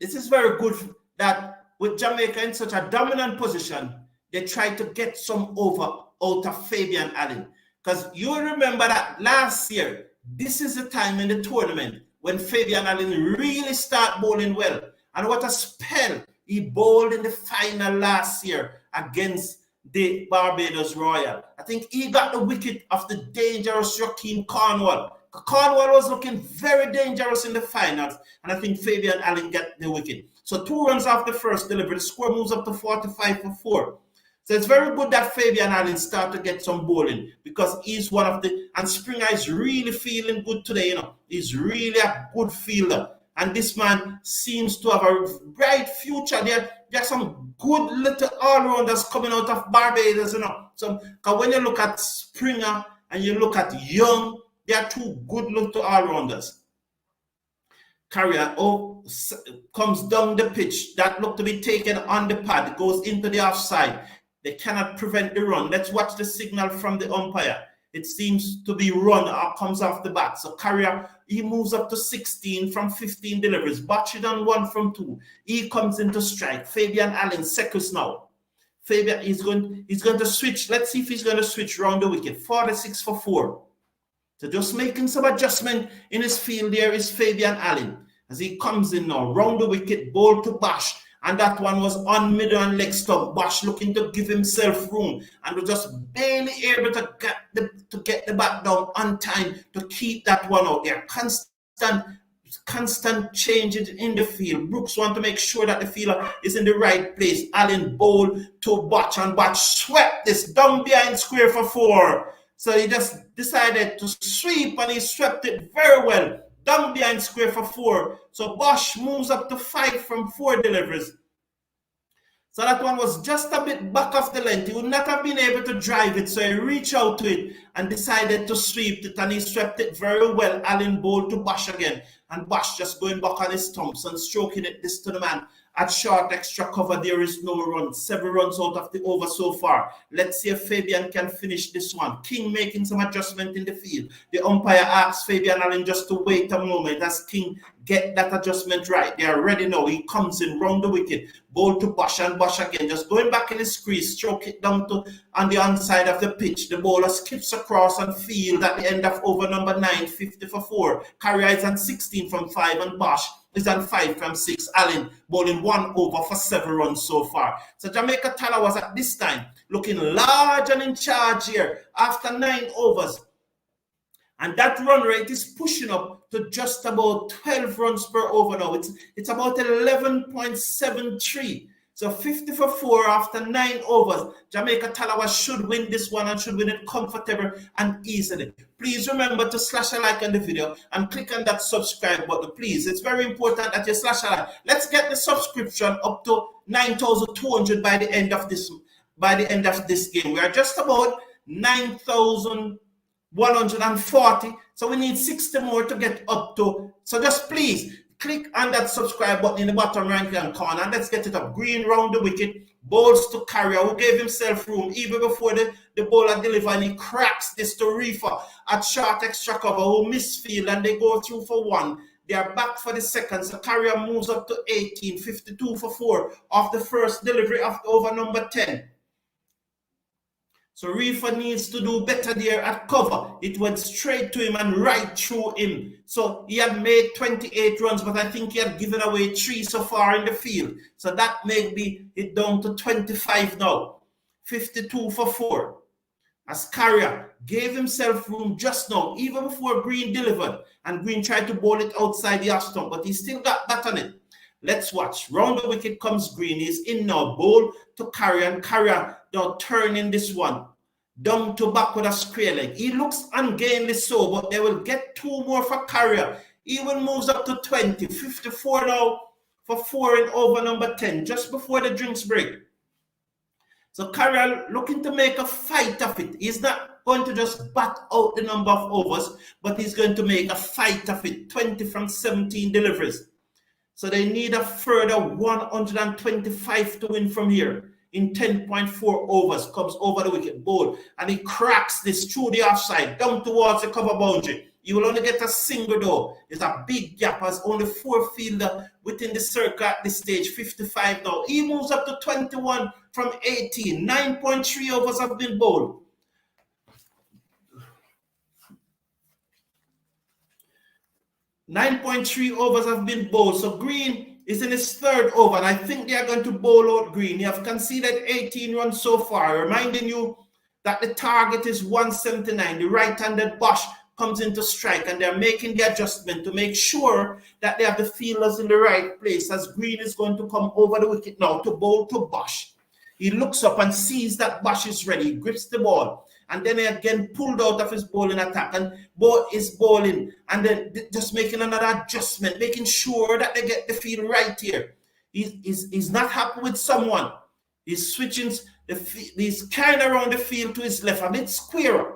This is very good that with Jamaica in such a dominant position, they try to get some over out of Fabian Allen. Because you remember that last year, this is the time in the tournament when Fabian Allen really started bowling well. And what a spell he bowled in the final last year against the Barbados Royal. I think he got the wicket of the dangerous Joaquin Cornwall. Cornwall was looking very dangerous in the finals, and I think Fabian Allen got the wicket. So 2 runs off the first delivery, the score moves up to 45 for 4. So it's very good that Fabian Allen started to get some bowling, because he's one of the, and Springer is really feeling good today, He's really a good fielder. And this man seems to have a bright future. There are some good little all-rounders coming out of Barbados, Because when you look at Springer and you look at Young, they are 2 good little all-rounders. Carrier comes down the pitch. That looked to be taken on the pad. It goes into the offside. They cannot prevent the run. Let's watch the signal from the umpire. It seems to be run or comes off the bat. So Carrier, he moves up to 16 from 15 deliveries. Botched on 1 from 2. He comes into strike. Fabian Allen seconds now. Fabian is going to switch. Let's see if he's going to switch round the wicket. 46 for 4. So just making some adjustment in his field there is Fabian Allen. As he comes in now, round the wicket, ball to Bash. And that one was on middle and leg stump. Bash looking to give himself room and was just barely able to get the bat down on time to keep that one out there. Constant changes in the field. Brooks want to make sure that the fielder is in the right place. Allen bowled to Batch, and Batch swept this down behind square for 4. So he just decided to sweep, and he swept it very well. Down behind square for 4. So Bosch moves up to 5 from 4 deliveries. So that one was just a bit back off the length. He would not have been able to drive it. So he reached out to it and decided to sweep it, and he swept it very well. Allen bowled to Bosch again. And Bosch just going back on his stumps and stroking it this to the man. At short extra cover, there is no run. 7 runs out of the over so far. Let's see if Fabian can finish this one. King making some adjustment in the field. The umpire asks Fabian Allen just to wait a moment as King get that adjustment right. They are ready now. He comes in round the wicket. Bowl to Bosch, and Bosch again. Just going back in his crease. Stroke it down to on the onside of the pitch. The bowler skips across and field at the end of over number 9, 50 for 4. Carrier is on 16 from 5, and Bosch is on 5 from 6. Allen bowling 1 over for 7 runs so far. So Jamaica Tallawahs at this time looking large and in charge here after 9 overs. And that run rate is pushing up to just about 12 runs per over now. It's about 11.73. So 50 for 4 after 9 overs. Jamaica Tallawahs should win this one and should win it comfortable and easily. Please remember to slash a like on the video and click on that subscribe button, please. It's very important that you slash a like. Let's get the subscription up to 9,200 by the end of this game. We are just about 9,140. So we need 60 more to get up to. So just please click on that subscribe button in the bottom right hand corner and let's get it up. Green round the wicket, bowls to Carrier, who gave himself room even before the bowler deliver, and he cracks this to Reefer at short extra cover, who misfield, and they go through for 1. They are back for the second. So Carrier moves up to 18, 52 for 4 off the first delivery of over number 10. So Reefer needs to do better there at cover. It went straight to him and right through him. So he had made 28 runs, but I think he had given away 3 so far in the field. So that may be it down to 25 now. 52 for 4. As Carrier gave himself room just now, even before Green delivered. And Green tried to bowl it outside the off stump, but he still got that on it. Let's watch. Round the wicket comes Green. He's in now. Bowl to Carrier, and Carrier now turning this one down to back with a square leg. He looks ungainly so, but they will get 2 more for Carrier. He even moves up to 20. 54 now for 4 in over number 10, just before the drinks break. So Carroll looking to make a fight of it. He's not going to just bat out the number of overs, but he's going to make a fight of it. 20 from 17 deliveries. So they need a further 125 to win from here. In 10.4 overs, comes over the wicket, ball, and he cracks this through the offside, down towards the cover boundary. You will only get a single though. There's a big gap as only 4 fielder within the circle at this stage, 55 now. He moves up to 21 from 18. 9.3 overs have been bowled. 9.3 overs have been bowled. So Green is in his 3rd over, and I think they are going to bowl out Green. They have conceded 18 runs so far, reminding you that the target is 179. The right-handed Bosch comes into strike, and they're making the adjustment to make sure that they have the fielders in the right place, as Green is going to come over the wicket now to bowl to Bosch. He looks up and sees that Bosch is ready, grips the ball, and then he again pulled out of his bowling attack, and ball is bowling, and then just making another adjustment, making sure that they get the field right here. He's not happy with someone. He's switching, he's carrying around the field to his left, a bit squarer.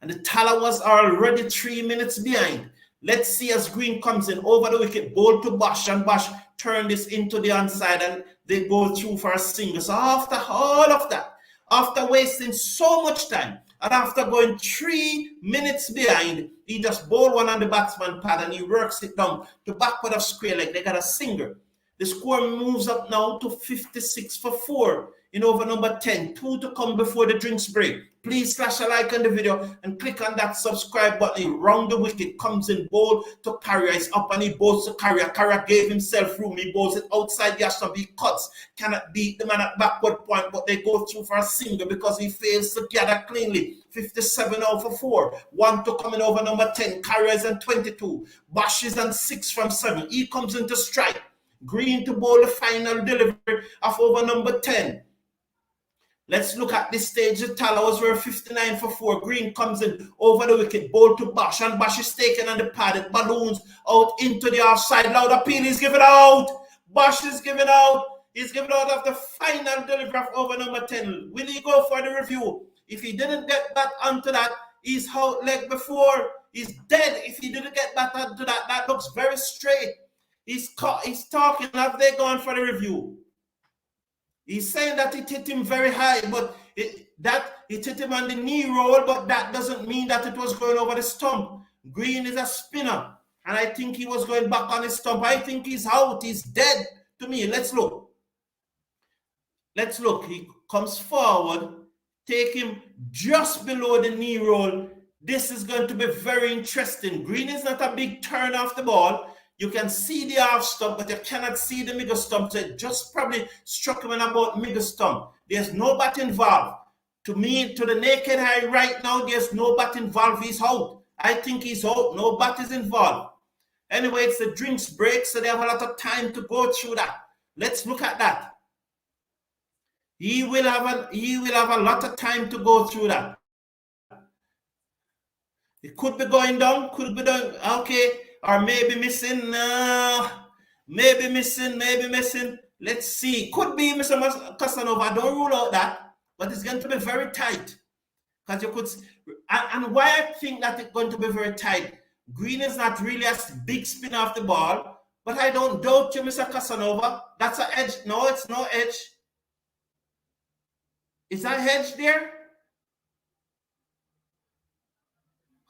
And the Tallawahs are already 3 minutes behind. Let's see as Green comes in over the wicket, bowl to Bosch, and Bosch turn this into the onside, and they go through for a single. So after all of that, after wasting so much time, and after going 3 minutes behind, he just bowled one on the batsman pad, and he works it down to backward of square leg. They got a single. The score moves up now to 56 for 4 in over number 10. 2 to come before the drinks break. Please slash a like on the video and click on that subscribe button. Round the wicket, comes in, bowl to Carrier. He's up and he bowls to Carrier. Carrier gave himself room. He bowls it outside the stump. He cuts. Cannot beat the man at backward point, but they go through for a single because he fails to gather cleanly. 57 out for 4. 1 to come in over number 10. Carrier is on 22. Bosch is on 6 from 7. He comes into strike. Green to bowl the final delivery of over number 10. Let's look at this stage. The Tallawahs were 59 for 4. Green comes in over the wicket, bowl to Bosch, and Bosch is taken on the pad. It balloons out into the offside. Loud appeal is given out. Bosch is given out. He's given out of the final delivery of over number 10. Will he go for the review? If he didn't get back onto that, he's out leg before. He's dead. If he didn't get back onto that, that looks very straight. He's talking. Have they gone for the review? He's saying that it hit him very high, but it hit him on the knee roll, but that doesn't mean that it was going over the stump. Green is a spinner, and I think he was going back on his stump. I think he's out. He's dead to me. Let's look. Let's look. He comes forward, take him just below the knee roll. This is going to be very interesting. Green is not a big turn off the ball. You can see the half stump, but you cannot see the middle stump. So it just probably struck him in about middle stump. There's no bat involved. To me, to the naked eye right now, there's no bat involved. He's out. I think he's out. No bat is involved. Anyway, it's the drinks break, so they have a lot of time to go through that. Let's look at that. He will have a lot of time to go through that. It could be going down, could be down. Okay. Or maybe missing, maybe missing. Let's see. Could be Mr. Casanova. I don't rule out that, but it's going to be very tight. Because you could, and why I think that it's going to be very tight. Green is not really a big spin off the ball, but I don't doubt you, Mr. Casanova. That's an edge. No, it's no edge. Is that hedge there?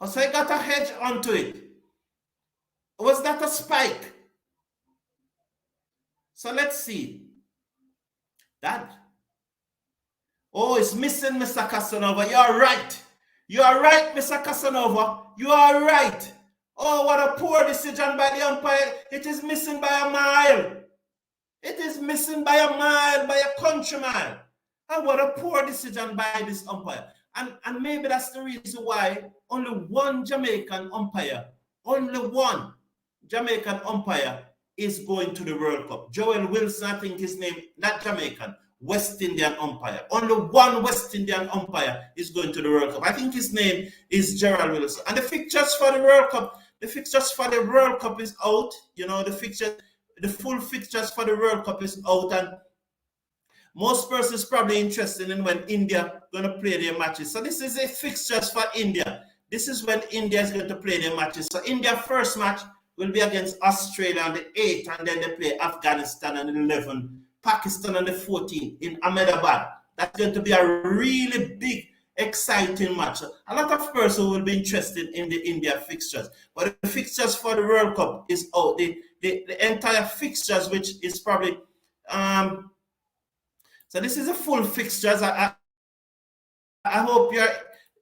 So I got a hedge onto it. Was that a spike? So let's see. That. Oh, it's missing, Mr. Casanova. You are right. You are right, Mr. Casanova. You are right. Oh, what a poor decision by the umpire. It is missing by a mile. It is missing by a mile, by a country mile. And what a poor decision by this umpire. And maybe that's the reason why only one Jamaican umpire, only one Jamaican umpire is going to the World Cup. Joel Wilson, I think his name, not Jamaican, West Indian umpire. Only one West Indian umpire is going to the World Cup. I think his name is Gerald Wilson. And the fixtures for the World Cup, is out. You know, the full fixtures for the World Cup is out. And Most persons probably interested in when India going to play their matches. So this is a fixtures for India. This is when India is going to play their matches. So India first match will be against Australia on the 8th, and then they play Afghanistan on the 11th, Pakistan on the 14th in Ahmedabad. That's going to be a really big, exciting match. A lot of persons will be interested in the India fixtures. But the fixtures for the World Cup is out. The entire fixtures, which is probably so this is a full fixtures. I hope you're.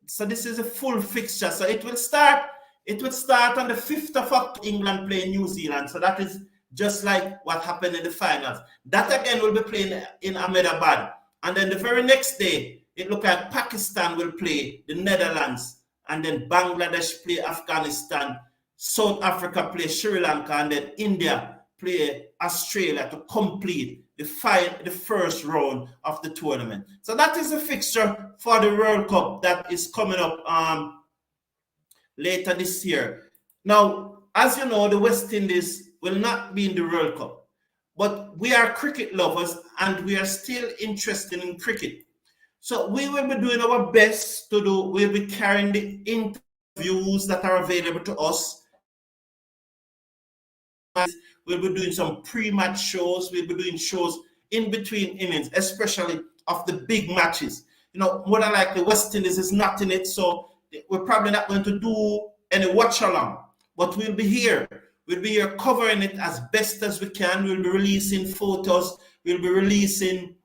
So this is a full fixture. So it will start. It will start on the 5th of October. England playing New Zealand. So that is just like what happened in the finals. That again will be playing in Ahmedabad. And then the very next day, it looks like Pakistan will play the Netherlands, and then Bangladesh play Afghanistan, South Africa play Sri Lanka, and then India play Australia to complete the first round of the tournament. So that is the fixture for the World Cup that is coming up later this year. Now, as you know, the West Indies will not be in the World Cup, but we are cricket lovers and we are still interested in cricket. So we will be doing our best to do, we'll be carrying the interviews that are available to us. We'll be doing some pre-match shows. We'll be doing shows in between innings, especially of the big matches. You know, more than likely, West Indies is not in it, so we're probably not going to do any watch along. But we'll be here. We'll be here covering it as best as we can. We'll be releasing photos. We'll be releasing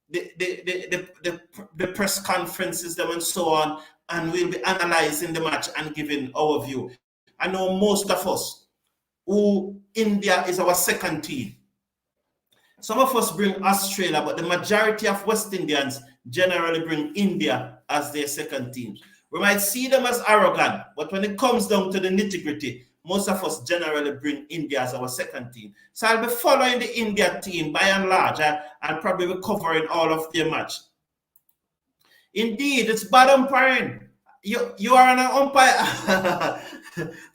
the press conferences and so on, and we'll be analyzing the match and giving our view. I know most of us who India is our second team. Some of us bring Australia, but the majority of West Indians generally bring India as their second team. We might see them as arrogant, but when it comes down to the nitty-gritty, most of us generally bring India as our second team. So I'll be following the India team by and large. I'll probably be covering all of their match. Indeed, it's bad umpiring. You are an umpire.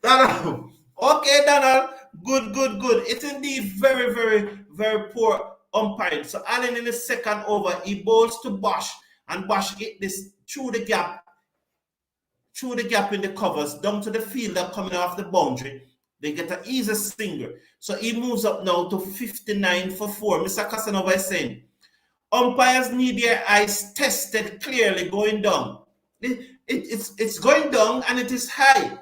Donald. Okay, Donald. Good. It's indeed very, very, very poor umpiring. So Allen in the second over, he bowls to Bosch, and Bosch hit this through the gap in the covers, down to the fielder coming off the boundary. They get an easy single. So he moves up now to 59 for 4. Mr. Casanova is saying, umpires need their eyes tested clearly going down. It's going down and it is high.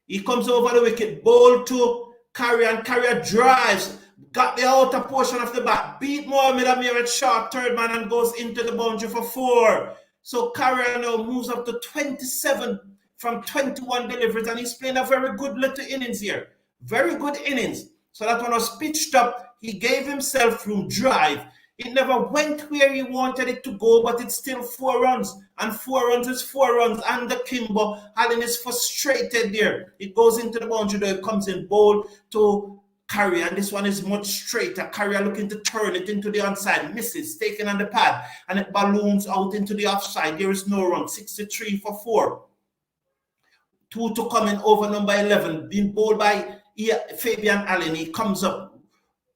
He comes over the wicket, ball to Carrier, and Carrier drives, got the outer portion of the bat, beat Mohamed Amir at short third man and goes into the boundary for 4. So Carrier now moves up to 27 from 21 deliveries, and he's playing a very good little innings here. Very good innings. So that one was pitched up. He gave himself room, drive. It never went where he wanted it to go, but it's still 4 runs. And 4 runs is 4 runs. And the Kimbo, Allen is frustrated there. It goes into the boundary, though. It comes in bold to Carrier, and this one is much straighter. Carrier looking to turn it into the onside, misses, taken on the pad, and it balloons out into the offside. There is no run. 63 for 4. 2 to come in over number 11, being bowled by Fabian Allen. He comes up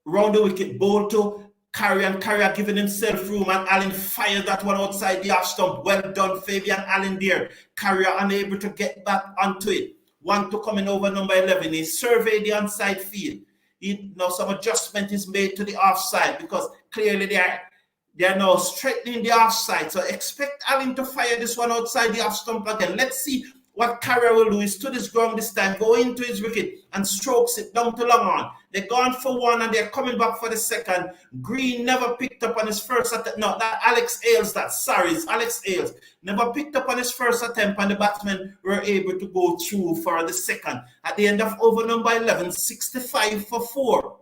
round the wicket, ball to Carrier, and Carrier giving himself room, and Allen fired that one outside the off stump. Well done, Fabian Allen there. Carrier unable to get back onto it. 1 to come in over number 11. He surveyed the onside field. Now some adjustment is made to the offside because clearly they are now straightening the offside. So expect Allen to fire this one outside the off stump again. Let's see what Carrier will do. He stood his ground this time, go into his wicket and strokes it down to long on. They're gone for 1 and they're coming back for the second. Green never picked up on his first attempt. No, that Alex Ailes, it's Alex Ailes. Never picked up on his first attempt, and the batsmen were able to go through for the second. At the end of over number 11, 65 for 4.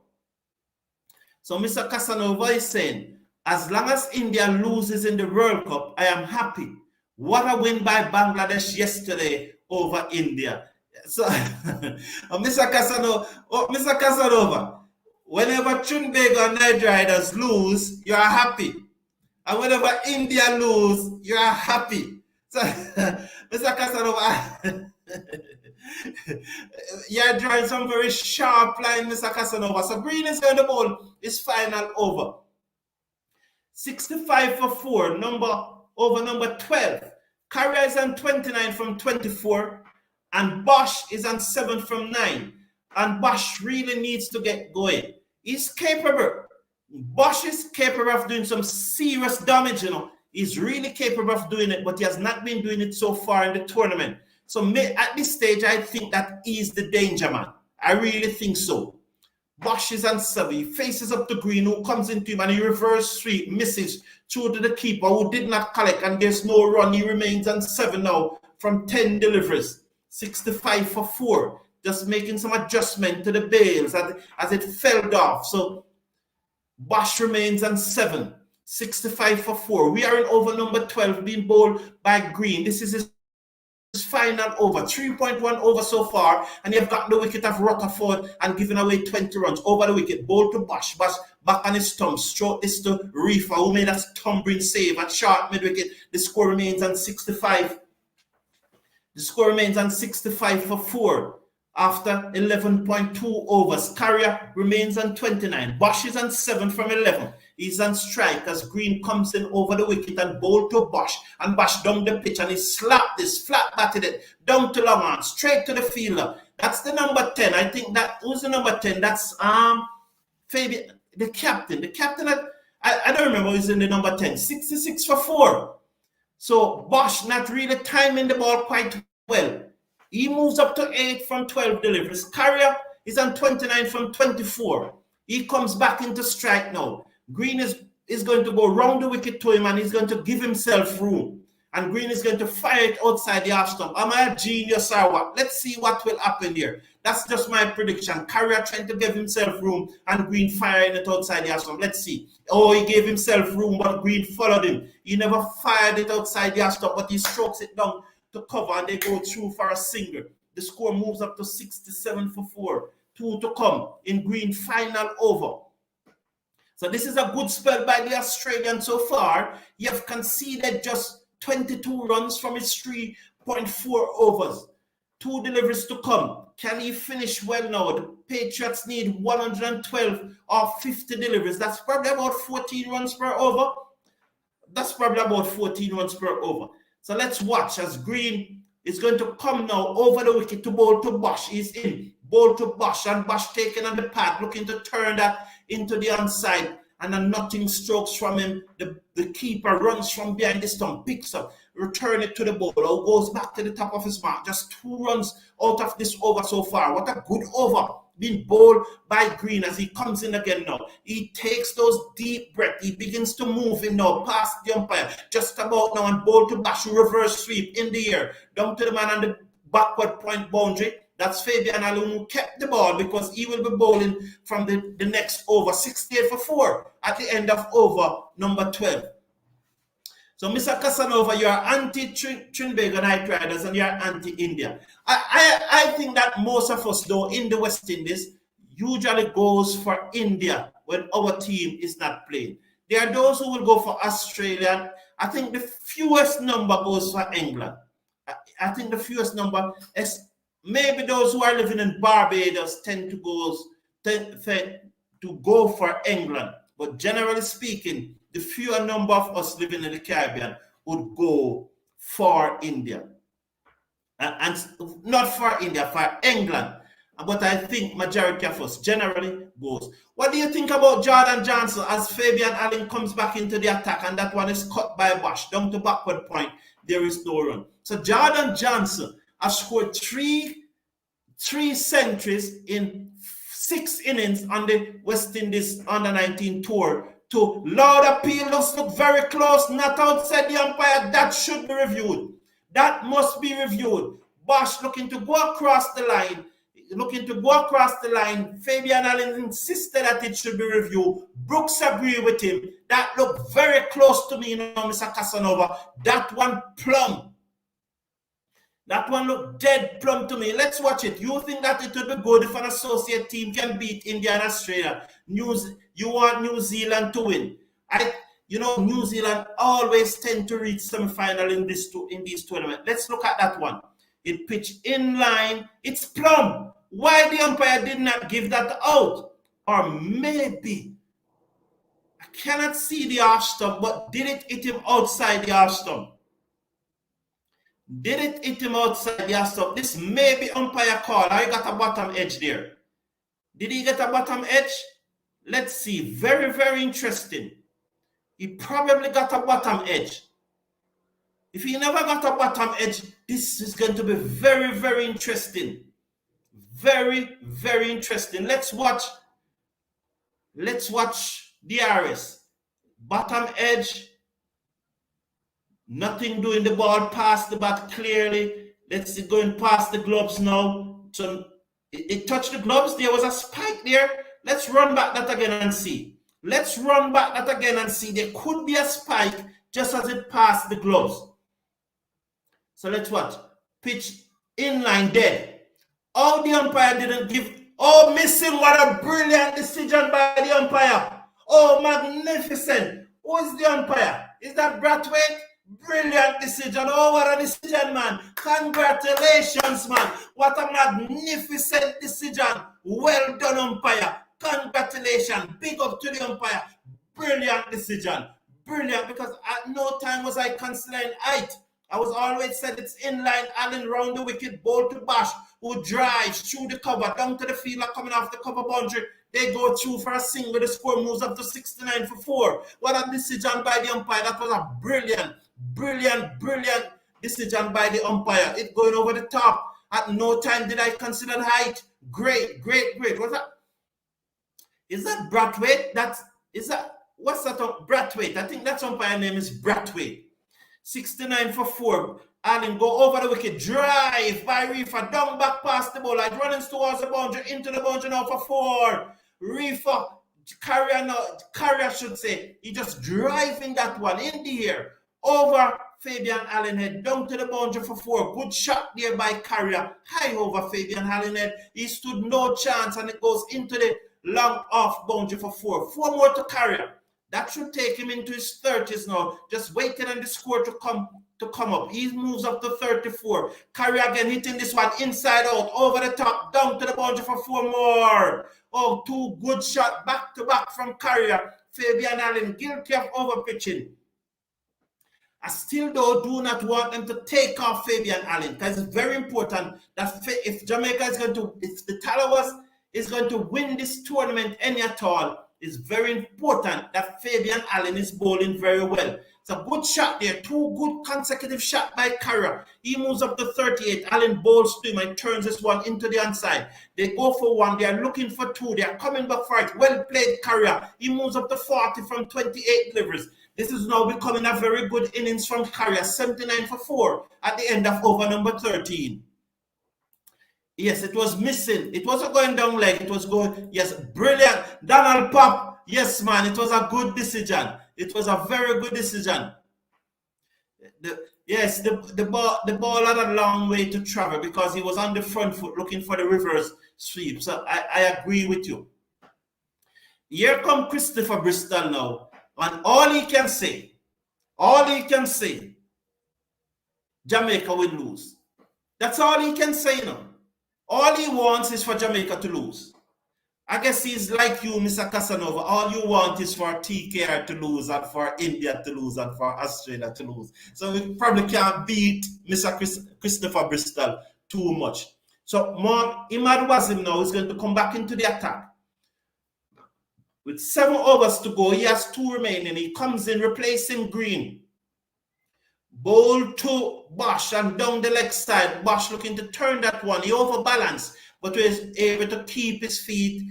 So Mr. Casanova is saying, as long as India loses in the World Cup, I am happy. What a win by Bangladesh yesterday over India. So, Mr. Casanova, whenever Trinidad and Niger Riders lose, you are happy. And whenever India lose, you are happy. So, Mr. Casanova, you're drawing some very sharp line, Mr. Casanova. So Green is going to bowl his final over. 65 for 4, over number 12. Carrier is on 29 from 24, and Bosch is on 7 from 9. And Bosch really needs to get going. He's capable. Bosch is capable of doing some serious damage, you know. He's really capable of doing it, but he has not been doing it so far in the tournament. So at this stage, I think that he's the danger man. I really think so. Bosch is on 7. He faces up to Green, who comes into him, and he reverse sweep, misses through to the keeper, who did not collect, and there's no run. He remains on 7 now from 10 deliveries. 65 for 4. Just making some adjustment to the bails as it fell off. So Bosch remains on 7. 65 for 4. We are in over number 12, being bowled by Green. This is his final over, 3.1 over so far, and you've got the wicket of Rutherford and giving away 20 runs over the wicket. Ball to Bosch. Bosch back on his stump. Stroke this to Reefer, who made a tumbling save at short mid wicket. The score remains on 65. The score remains on 65 for 4 after 11.2 overs. Carrier remains on 29. Bosch is on 7 from 11. He's on strike as Green comes in over the wicket and bowled to Bosch. And Bosch down the pitch and he slapped this, flat batted it down to long on, straight to the fielder. That's the number 10. I think that who's the number 10? That's Fabian, the captain. The captain, I don't remember who's in the number 10. 66 for 4. So Bosch not really timing the ball quite well. He moves up to 8 from 12 deliveries. Carrier is on 29 from 24. He comes back into strike now. Green is going to go round the wicket to him and he's going to give himself room. And Green is going to fire it outside the half stump. Am I a genius or what? Let's see what will happen here. That's just my prediction. Carrier trying to give himself room and Green firing it outside the half stump. Let's see. Oh, he gave himself room, but Green followed him. He never fired it outside the half stump, but he strokes it down to cover and they go through for a single. The score moves up to 67 for 4. 2 to come in Green final over. So this is a good spell by the Australian so far. You have conceded just 22 runs from his 3.4 overs. 2 deliveries to come. Can he finish well now? The Patriots need 112 or 50 deliveries. That's probably about 14 runs per over. So let's watch as Green is going to come now over the wicket to bowl to Bosch. He's in. Bowl to Bosch, and Bosch taking on the pad, looking to turn that into the onside, and then nothing strokes from him. The keeper runs from behind the stump, picks up, return it to the bowler, who goes back to the top of his mark. Just 2 runs out of this over so far. What a good over being bowled by Green as he comes in again now. He takes those deep breaths. He begins to move in now past the umpire, just about now, and bowl to Bosch, reverse sweep in the air, down to the man on the backward point boundary. That's Fabian Allen, who kept the ball because he will be bowling from the next over. 68 for 4 at the end of over number 12. So, Mr. Casanova, you're anti-Trinbago Knight Riders and you're anti-India. I think that most of us, though, in the West Indies, usually goes for India when our team is not playing. There are those who will go for Australia. I think the fewest number goes for England. I think the fewest number is maybe those who are living in Barbados tend to go for England. But generally speaking, the fewer number of us living in the Caribbean would go for India. And not for India, for England. But I think majority of us generally goes. What do you think about Jordan Johnson as Fabian Allen comes back into the attack and that one is cut by Bosch down to backward point? There is no run. So Jordan Johnson has scored three centuries in 6 innings on the West Indies under-19 tour to loud appeal. Look very close, not outside the umpire. That should be reviewed. That must be reviewed. Bosch looking to go across the line. Fabian Allen insisted that it should be reviewed. Brooks agreed with him. That looked very close to me, Mr. Casanova. That one plumb. That one looked dead plumb to me. Let's watch it. You think that it would be good if an associate team can beat India and Australia? You want New Zealand to win. New Zealand always tend to reach semi-final in these tournaments. Let's look at that one. It pitched in line. It's plumb. Why the umpire did not give that out? Or maybe, I cannot see the off stump, but did it hit him outside the off stump? Did it hit him outside the off stump? This may be umpire call. I got a bottom edge there. Did he get a bottom edge? Let's see. Very, very interesting. He probably got a bottom edge. If he never got a bottom edge, this is going to be very, very interesting. Very, very interesting. Let's watch DRS. Bottom edge. Nothing doing, the ball past the bat clearly. Let's see, going past the gloves now. So it touched the gloves. There was a spike there. Let's run back that again and see. Let's run back that again and see. There could be a spike just as it passed the gloves. So let's watch. Pitch inline dead. Oh, the umpire didn't give. Oh, missing. What a brilliant decision by the umpire. Oh, magnificent. Who is the umpire? Is that Brathwaite? Brilliant decision. Oh, what a decision, man. Congratulations, man. What a magnificent decision. Well done, umpire. Congratulations. Big up to the umpire. Brilliant decision. Brilliant, because at no time was I considering height. I was always said it's inline, Allen round the wicket, ball to Bash, who drives through the cover, down to the fielder coming off the cover boundary. They go through for a single. The score moves up to 69 for 4. What a decision by the umpire. That was a brilliant decision by the umpire. It going over the top. At no time did I consider height. Great. What's that? Is that Brathwaite? What's that? Brathwaite. I think that umpire name is Brathwaite. 69 for 4. Allen go over the wicket. Drive by Reefer. Down back past the ball. Like running towards the boundary. Into the boundary now for 4. Reefer. Carrier should say. He just driving that one in the air. Over Fabian Allen head. Down to the boundary for 4. Good shot there by Carrier. High over Fabian Allen head. He stood no chance and it goes into the long off boundary for 4. 4 more to Carrier. That should take him into his 30s now. Just waiting on the score to come up. He moves up to 34. Carrier again hitting this one inside out, over the top, down to the boundary for 4 more. Oh, 2 good shots back to back from Carrier. Fabian Allen guilty of overpitching. I still though do not want them to take off Fabian Allen, because it's very important that if Jamaica is going to, if the Tallawahs is going to win this tournament any at all, it's very important that Fabian Allen is bowling very well. It's a good shot there. 2 good consecutive shots by Carrier. He moves up to 38. Allen bowls to him and turns this one into the onside. They go for 1. They are looking for 2. They are coming back for it. Well played, Carrier. He moves up to 40 from 28 deliveries. This is now becoming a very good innings from Carrier. 79 for 4 at the end of over number 13. Yes, it was missing. It wasn't going down leg. It was going, yes, brilliant. Donald Pop. Yes, man, it was a good decision. It was a very good decision. The ball had a long way to travel because he was on the front foot looking for the reverse sweep. So I agree with you. Here come Christopher Bristol now. And all he can say, Jamaica will lose. That's all he can say now. All he wants is for Jamaica to lose. I guess he's like you, Mr. Casanova. All you want is for TKR to lose and for India to lose and for Australia to lose. So we probably can't beat Mr. Christopher Bristol too much. So Imad Wasim now is going to come back into the attack. With 7 overs to go, he has 2 remaining. He comes in replacing Green. Bowl to Bosch and down the leg side. Bosch looking to turn that one. He overbalanced, but was able to keep his feet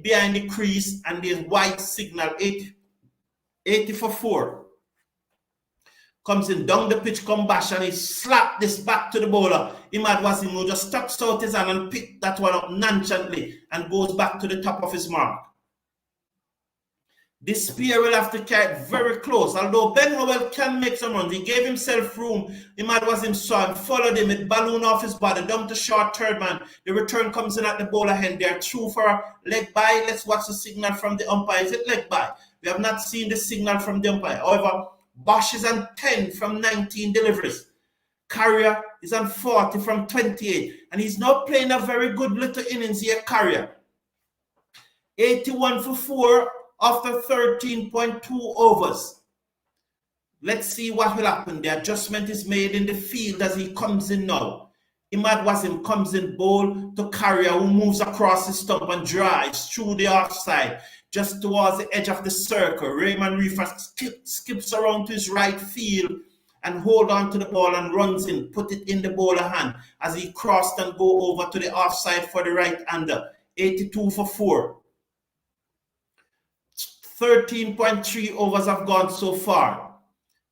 behind the crease, and the white signal 80 for 4. Comes in down the pitch, come Bosch, and he slapped this back to the bowler. Imad Wasim just stuck out his hand and picked that one up nonchalantly and goes back to the top of his mark. This spear will have to carry it very close. Although Ben Howell can make some runs, he gave himself room. Imad Wasim saw him, followed him, it balloon off his body, down to short third man. The return comes in at the bowler hand. They are through for a leg by. Let's watch the signal from the umpire. Is it leg by? We have not seen the signal from the umpire. However, Bosch is on 10 from 19 deliveries. Carrier is on 40 from 28. And he's now playing a very good little innings here, Carrier. 81 for 4. after 13.2 overs. Let's see what will happen. The adjustment is made in the field as he comes in now. Imad Wasim comes in bowl to Carrier, who moves across the stump and drives through the offside, just towards the edge of the circle. Raymond Reefer skips around to his right field and hold on to the ball and runs in, put it in the bowler hand as he crossed and go over to the offside for the right-hander. 82 for 4. 13.3 overs have gone so far.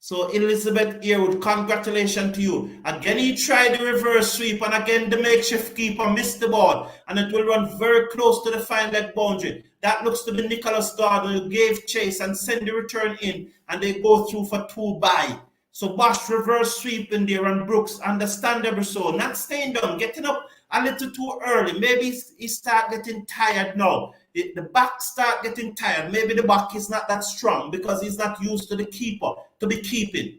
So Elizabeth Earwood, congratulations to you. Again, he tried the reverse sweep, and again the makeshift keeper missed the ball, and it will run very close to the fine leg boundary. That looks to be Nicholas Gordon, who gave chase and sent the return in, and they go through for 2 by. So Bosch reverse sweep in there, and Brooks, understandable so, not staying down, getting up a little too early. Maybe he start getting tired now. The back start getting tired. Maybe the back is not that strong because he's not used to the keeper to be keeping.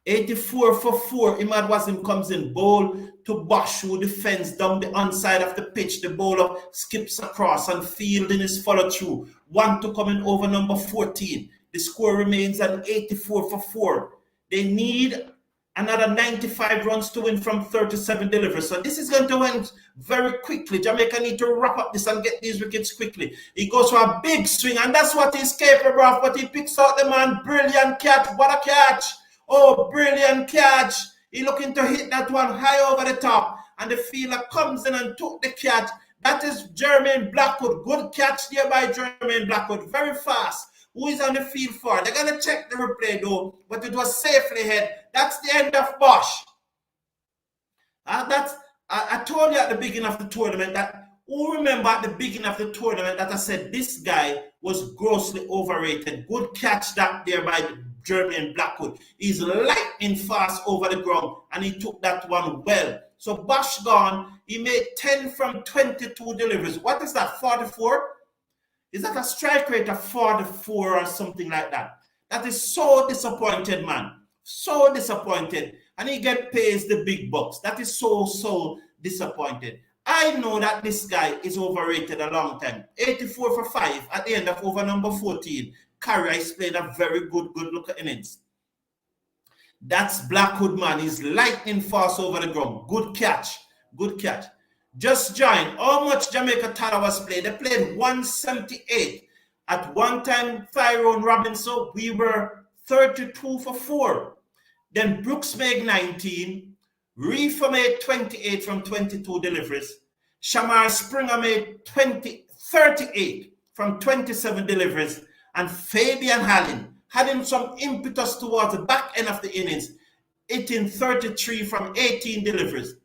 84 for 4. Imad Wasim comes in bowl to Bosch, who defends down the onside of the pitch. The bowler skips across and fielding his follow through. 1 to come in over number 14. The score remains at 84 for 4. They need another 95 runs to win from 37 deliveries. So this is going to end very quickly. Jamaica need to wrap up this and get these wickets quickly. He goes for a big swing, and that's what he's capable of, but he picks out the man. Brilliant catch. What a catch. Oh, brilliant catch. He looking to hit that one high over the top, and the fielder comes in and took the catch. That is Jermaine Blackwood. Good catch there by Jermaine Blackwood. Very fast. Who is on the field for? They're going to check the replay though, but it was safely hit. That's the end of Bosch. I told you at the beginning of the tournament that, who remember at the beginning of the tournament that I said this guy was grossly overrated. Good catch that there by Jermaine Blackwood. He's lightning fast over the ground, and he took that one well. So Bosch gone. He made 10 from 22 deliveries. What is that, 44? Is that a strike rate of 44 or something like that? That is so disappointed, man. So disappointed. And he pays the big bucks. That is so disappointed. I know that this guy is overrated a long time. 84 for 5 at the end of over number 14. Carrier is playing a very good look at innings. That's Blackwood, man. He's lightning fast over the ground. Good catch. Good catch. Just join. How much Jamaica Tallawahs played? They played 178. At one time, Tyrone Robinson, we were 32 for 4. Then Brooks made 19. Reefer made 28 from 22 deliveries. Shamar Springer made 38 from 27 deliveries. And Fabian Hallin had some impetus towards the back end of the innings, hitting 33 from 18 deliveries.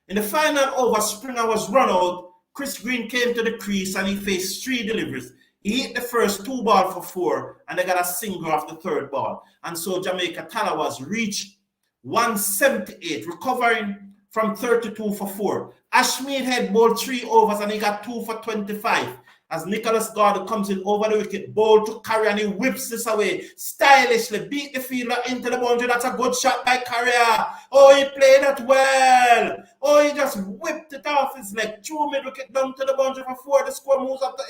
In the final over, Springer was run out. Chris Green came to the crease and he faced 3 deliveries. He hit the first 2 ball for 4, and they got a single off the 3rd ball. And so Jamaica Tallawahs reached 178, recovering from 32 for 4. Ashmead had bowled 3 overs and he got 2 for 25. As Nicholas Gordon comes in over the wicket, bowl to Carrier, and he whips this away stylishly, beat the fielder into the boundary. That's a good shot by Carrier. Oh, he played that well. Oh, he just whipped it off his leg. 2 mid-wicket down to the boundary for 4. The score moves up to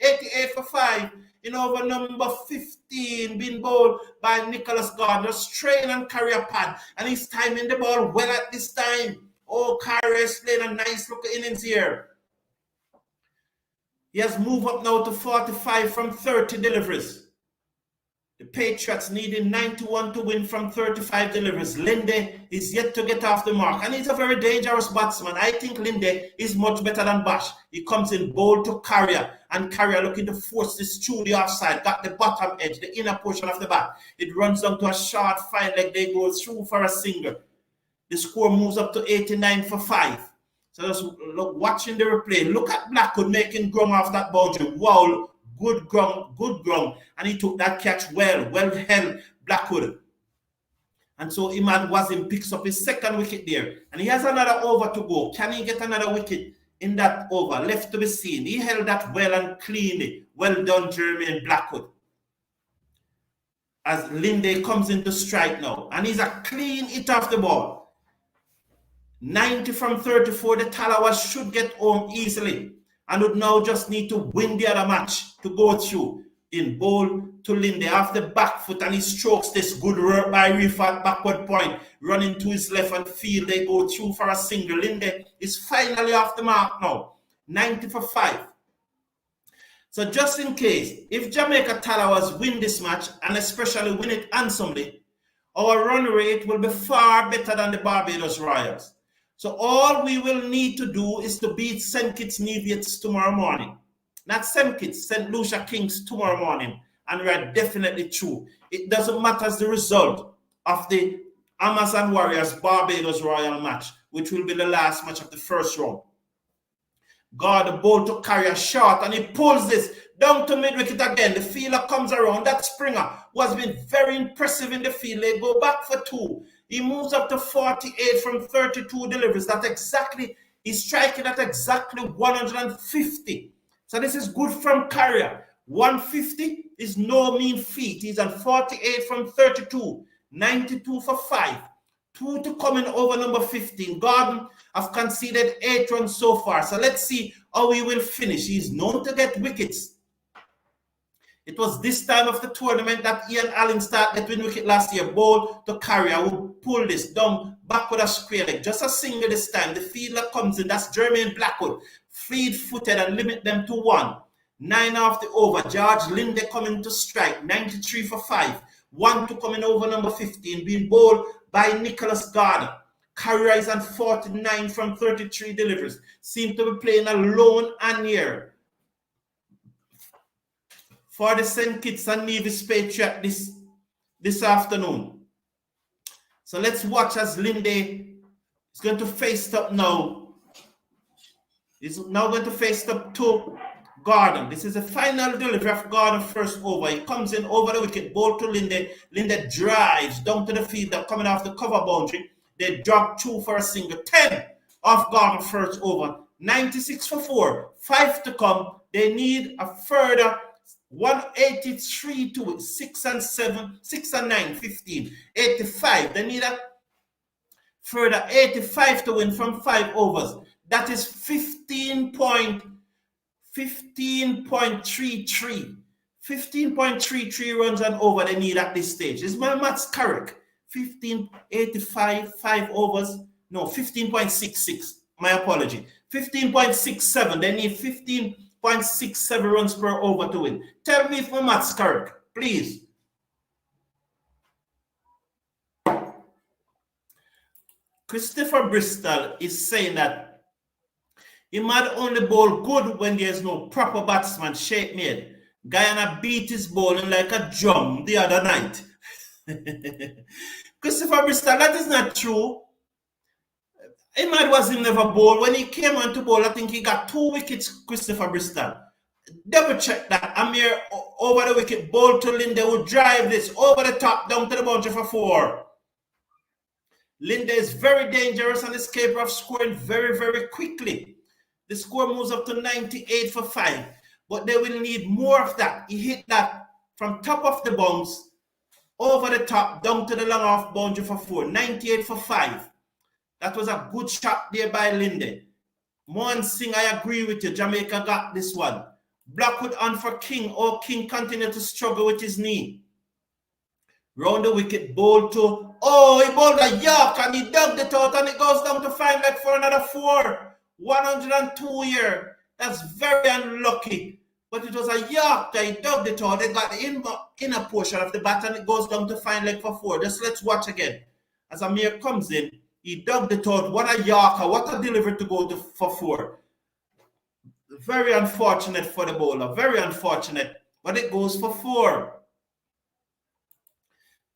88 for 5. In over number 15, being bowled by Nicholas Gordon. Strain and Carrier pad, and he's timing the ball well at this time. Oh, Carrier is playing a nice look innings here. He has moved up now to 45 from 30 deliveries. The Patriots needing 91 to win from 35 deliveries. Linde is yet to get off the mark, and he's a very dangerous batsman. I think Linde is much better than Bosch. He comes in bold to Carrier, and Carrier looking to force this through the offside. Got the bottom edge, the inner portion of the bat. It runs down to a short fine leg. They go through for a single. The score moves up to 89 for 5. So just look, watching the replay, look at Blackwood making ground off that boundary. Wow, good ground. And he took that catch well held Blackwood. And so Imad Wasim picks up his 2nd wicket there. And he has another over to go. Can he get another wicket in that over? Left to be seen. He held that well and cleanly. Well done, Jermaine Blackwood. As Linde comes into strike now. And he's a clean hit off the ball. 90 from 34, the Tallawahs should get home easily. and would now just need to win the other match to go through. In bowl to Linde off the back foot, and he strokes this good work by Reef at backward point, running to his left and field. They go through for a single. Linde is finally off the mark now, 90 for 5. So just in case, if Jamaica Tallawahs win this match, and especially win it handsomely, our run rate will be far better than the Barbados Royals. So all we will need to do is to beat St. Kitts Nevis tomorrow morning. Not St. Kitts, St. Lucia Kings tomorrow morning. And we are definitely through. It doesn't matter the result of the Amazon Warriors Barbados Royal match, which will be the last match of the first round. God, the ball to carry a shot, and he pulls this down to mid-wicket again. The fielder comes around. That Springer was been very impressive in the field. They go back for 2. He moves up to 48 from 32 deliveries. That exactly, he's striking at exactly 150. So this is good from carrier. 150 is no mean feat. He's on 48 from 32. 92 for 5. 2 to come in over number 15. Gordon have conceded 8 runs so far. So let's see how he will finish. He's known to get wickets. It was this time of the tournament that Ian Allen started getting wicket last year. Ball to carrier who pull this down back with a square leg. Just a single this time. The fielder comes in. That's Jermaine Blackwood. Fleet-footed and limit them to 1. 9 off the over. George Linde coming to strike. 93 for 5. 1 to coming over number 15. Being bowled by Nicholas Gardner. Carrier is on 49 from 33 deliveries. Seem to be playing alone and near for the St. Kitts and Nevis Patriots this afternoon. So let's watch as Linde is going to face up now. He's now going to face up to Gordon. This is the final delivery of Gordon first over. He comes in over the wicket, ball to Linde. Linde drives down to the fielder coming off the cover boundary. They drop 2 for a single. 10 off Gordon first over. 96 for 4. 5 to come. They need a further 183 to win. 6 and 7, 6 and 9, 15. 85. They need a further 85 to win from 5 overs. That is 15.33. 15.33 runs and over they need at this stage. Is my maths correct? 15.85, 5 overs. No, 15.66. My apology. 15.67. They need 15.67 runs per over to win. Tell me if my maths correct, please. Christopher Bristol is saying that he might only bowl good when there's no proper batsman shape made. Guyana beat his bowling like a drum the other night. Christopher Bristol, that is not true. Imad was him never bowl. When he came on to bowl, I think he got 2 wickets, Christopher Bristol. Double check that. Amir over the wicket, ball to Linde, will drive this over the top down to the boundary for 4. Linde is very dangerous and is capable of scoring very, very quickly. The score moves up to 98 for 5. But they will need more of that. He hit that from top of the bounce, over the top, down to the long off boundary for 4. 98 for 5. That was a good shot there by Linde. Mohan Singh, I agree with you. Jamaica got this one. Blackwood on for King. Oh, King continued to struggle with his knee. Round the wicket, ball to... Oh, he bowled a York and he dug it out and it goes down to 5 leg for another 4. 102 here. That's very unlucky. But it was a York that he dug it out. They got the inner portion of the bat and it goes down to 5 leg for 4. Just let's watch again. As Amir comes in, he dug it out. What a Yorker. What a delivery to go to for 4. Very unfortunate for the bowler. Very unfortunate. But it goes for 4.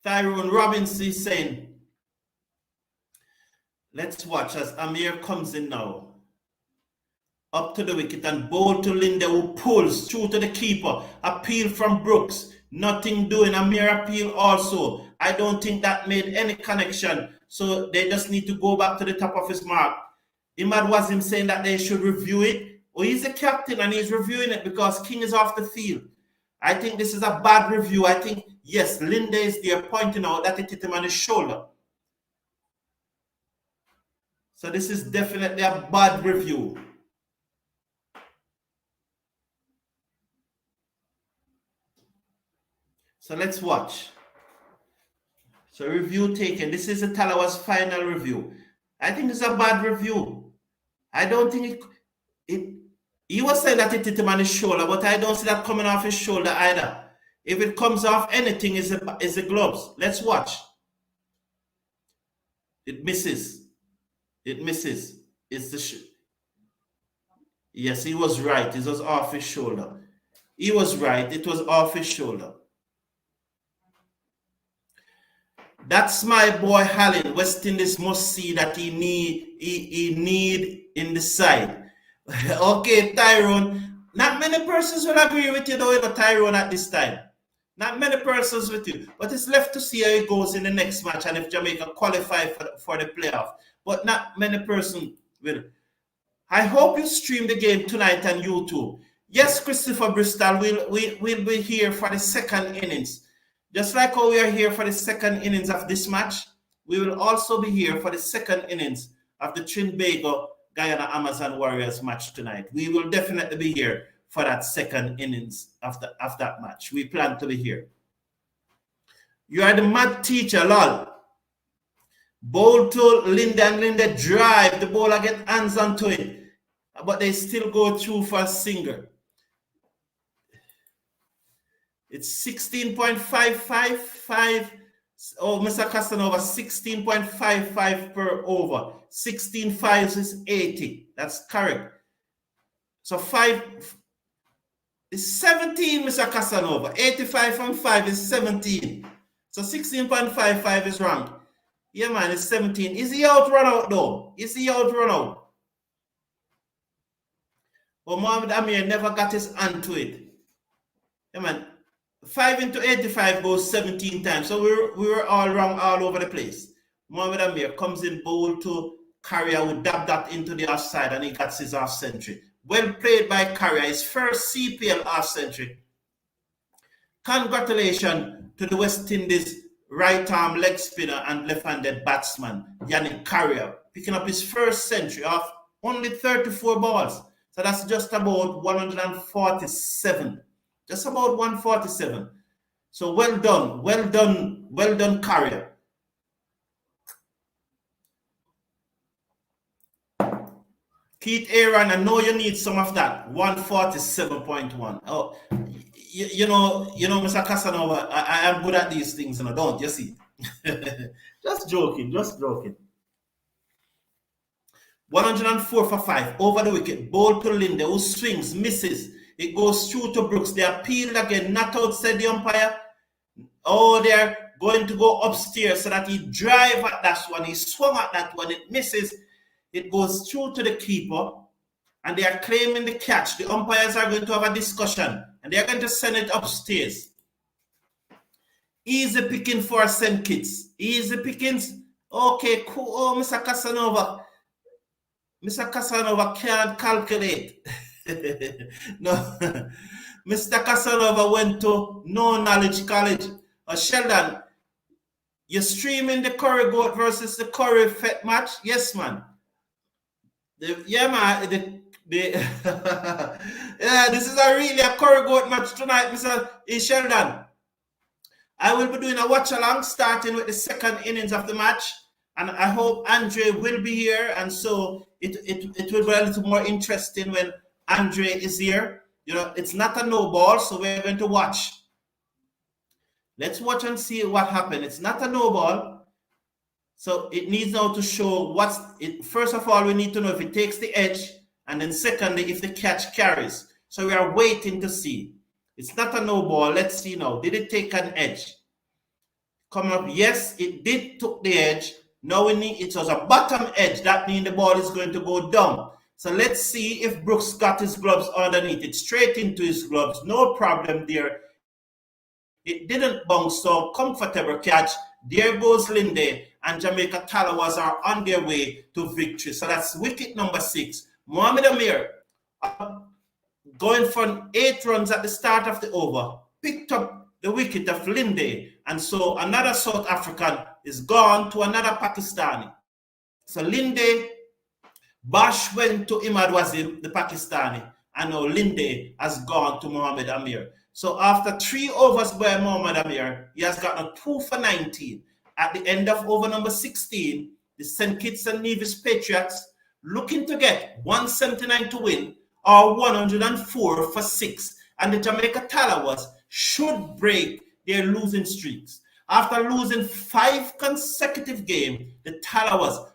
Tyrone Robinson is saying, let's watch as Amir comes in now. Up to the wicket and bowl to Linde, who pulls through to the keeper. Appeal from Brooks. Nothing doing. Amir appeal also. I don't think that made any connection. So they just need to go back to the top of his mark. Imad Wasim saying that they should review it. Oh, he's the captain and he's reviewing it because King is off the field. I think this is a bad review. I think, yes, Linde is there pointing out that it hit him on his shoulder. So this is definitely a bad review. So let's watch. So review taken. This is the Tallawahs' final review. I think it's a bad review. I don't think he was saying that it hit him on his shoulder, but I don't see that coming off his shoulder either. If it comes off anything, is the gloves. Let's watch. It misses. It misses. It's the yes, he was right. It was off his shoulder. He was right. It was off his shoulder. That's my boy Hallin. West Indies must see that he need in the side. Okay, Tyrone. Not many persons will agree with you though, Tyrone, at this time. Not many persons with you. But it's left to see how it goes in the next match and if Jamaica qualify for the playoff. But not many persons will. I hope you stream the game tonight on YouTube. Yes, Christopher Bristol will be here for the second innings. Just like how we are here for the second innings of this match, we will also be here for the second innings of the Trinbago Guyana Amazon Warriors match tonight. We will definitely be here for that second innings of that match. We plan to be here. You are the mad teacher, lol. Bowl to Linda and Linda drive. The bowler get hands onto it, but they still go through for a single. It's 16.555. Oh, Mr. Casanova, 16.55 per over. 16 fives is 80. That's correct. So 5 is 17, Mr. Casanova. 85 from 5 is 17. So 16.55 is wrong. Yeah, man, it's 17. Is he out run out though? Is he out run out? Well, Mohamed Amir never got his hand to it. Yeah, man. 5 into 85 goes 17 times. So we were all wrong all over the place. Mohamed Amir comes in bowl to Carrier, who dabbed that into the offside and he got his half century. Well played by Carrier, his first CPL half century. Congratulations to the West Indies right arm leg spinner and left-handed batsman, Yannick Carrier, picking up his first century off only 34 balls. So that's just about 147. Just about 147. So well done, Carrier. Keith Aaron, I know you need some of that. 147.1. Oh, you know, Mr. Casanova, I am good at these things, don't you see? Just joking. 104 for 5 over the wicket. Ball to Linde, who swings, misses. It goes through to Brooks. They appealed again, not outside the umpire. Oh, they're going to go upstairs so that he drive at that one. He swung at that one. It misses. It goes through to the keeper. And they are claiming the catch. The umpires are going to have a discussion. And they are going to send it upstairs. Easy picking for St. Kitts. Easy pickings. Okay, cool. Oh, Mr. Casanova. Mr. Casanova can't calculate. No, Mr. Casanova went to No Knowledge College. Sheldon, you're streaming the Curry Goat versus the Curry Fett match? Yes, man. Yeah, this is really a Curry Goat match tonight, Mr. Sheldon. I will be doing a watch along starting with the second innings of the match. And I hope Andre will be here. And so it will be a little more interesting when Andre is here. It's not a no ball, so we're going to watch. Let's watch and see what happened. It's not a no ball. So it needs now to show first of all, we need to know if it takes the edge, and then secondly, if the catch carries. So we are waiting to see. It's not a no ball. Let's see now. Did it take an edge? Coming up, yes, it did took the edge. Now it was a bottom edge. That means the ball is going to go down. So let's see if Brooks got his gloves underneath it, straight into his gloves. No problem there. It didn't bounce, so comfortable catch. There goes Linde, and Jamaica Tallawahs are on their way to victory. So that's wicket number 6. Mohamed Amir, going for 8 runs at the start of the over, picked up the wicket of Linde, and so another South African is gone to another Pakistani. So Linde, Bash went to Imad Wazim, the Pakistani, and now Linde has gone to Mohamed Amir. So after 3 overs by Mohamed Amir, he has gotten a 2 for 19. At the end of over number 16, the St. Kitts and Nevis Patriots looking to get 179 to win or 104 for 6. And the Jamaica Tallawahs should break their losing streaks. After losing 5 consecutive games, the Tallawahs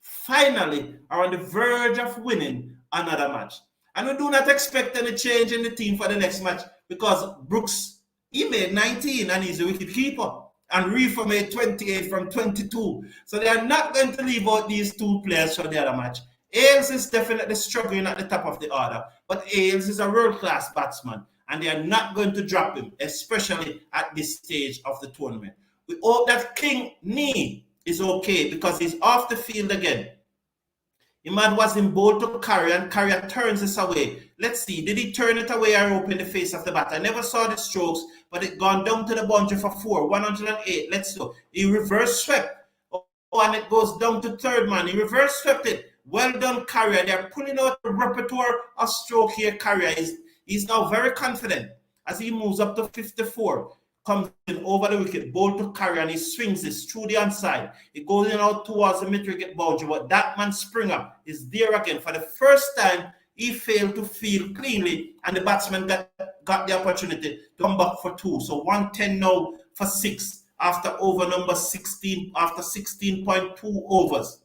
finally are on the verge of winning another match. And we do not expect any change in the team for the next match because Brooks, he made 19 and he's a wicket keeper. And Reefer made 28 from 22. So they are not going to leave out these 2 players for the other match. Ailes is definitely struggling at the top of the order, but Ailes is a world-class batsman, and they are not going to drop him, especially at this stage of the tournament. We hope that King Nee is okay because he's off the field again. Imad was in bowl to Carrier, and Carrier turns this away. Let's see, did he turn it away or open the face of the bat? I never saw the strokes, but it gone down to the boundary for 4, 108. Let's do. He reverse swept. Oh, and it goes down to third man. He reverse swept it. Well done, Carrier. They're pulling out the repertoire of stroke here. Carrier he's now very confident as he moves up to 54. Comes in over the wicket, ball to Carrier, and he swings this through the onside. It goes in out towards the mid-wicket boundary, but that man Springer is there again. For the first time, he failed to field cleanly, and the batsman got the opportunity to come back for 2. So 110 now for 6 after over number 16, after 16.2 overs.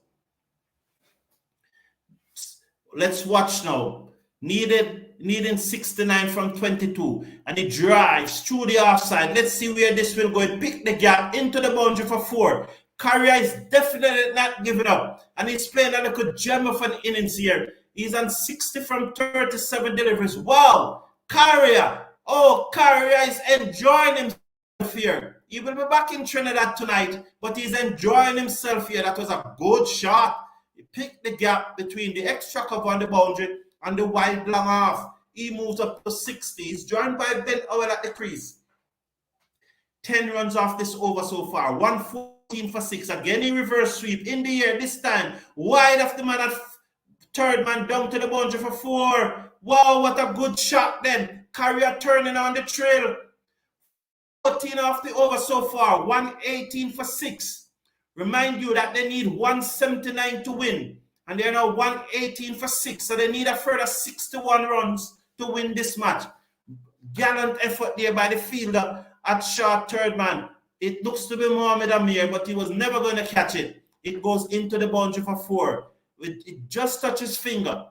Let's watch now. Needing 69 from 22, and he drives through the offside. Let's see where this will go. Pick the gap into the boundary for 4. Carrier is definitely not giving up, and he's playing a little gem of an innings here. He's on 60 from 37 deliveries. Wow, Carrier! Oh, Carrier is enjoying himself here. He will be back in Trinidad tonight, but he's enjoying himself here. That was a good shot. He picked the gap between the extra cover on the boundary and the wide long off. He moves up to 60. He's joined by Ben Howell at the crease. 10 runs off this over so far. 114 for 6. Again, he reverse sweep in the air. This time, wide of the man at third man down to the boundary for 4. Wow, what a good shot then. Carrier turning on the trail. 14 off the over so far. 118 for 6. Remind you that they need 179 to win. And they're now 118 for 6. So they need a further 61 runs to win this match. Gallant effort there by the fielder at short third man. It looks to be Mohamed Amir, but he was never going to catch it. It goes into the boundary for 4. It just touches finger.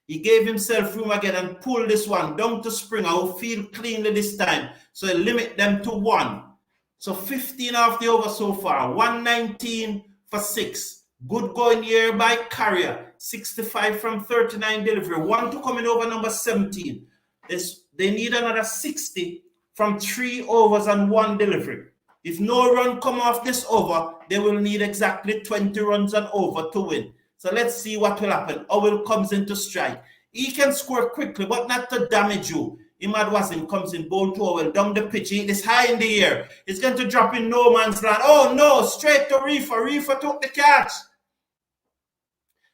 He gave himself room again and pulled this one down to Springer, who field cleanly this time. So he limit them to 1. So 15 off the over so far. 119 for 6. Good going here by Carrier. 65 from 39 delivery. 1 to coming over number 17. They need another 60 from 3 overs and 1 delivery. If no run come off this over, they will need exactly 20 runs and over to win. So let's see what will happen. Howell comes into strike. He can score quickly, but not to damage you. Imad Wasim comes in, ball to Howell, down the pitch. He is high in the air. He's going to drop in no man's land. Oh no, straight to Reefer. Reefer took the catch.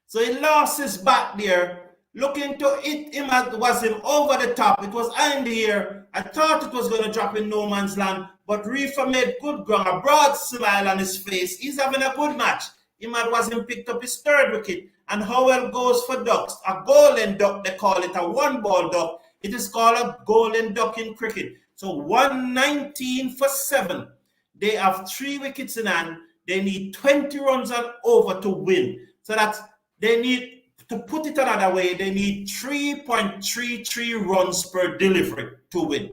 So he lost his bat there. Looking to hit Imad Wasim over the top. It was high in the air. I thought it was going to drop in no man's land, but Reefer made good ground. A broad smile on his face. He's having a good match. Imad Wasim picked up his 3rd wicket, and Howell goes for ducks. A golden duck, they call it, a 1-ball duck. It is called a golden duck in cricket. So 119 for 7. They have 3 wickets in hand. They need 20 runs and over to win. So that's, they need, to put it another way, they need 3.33 runs per delivery to win.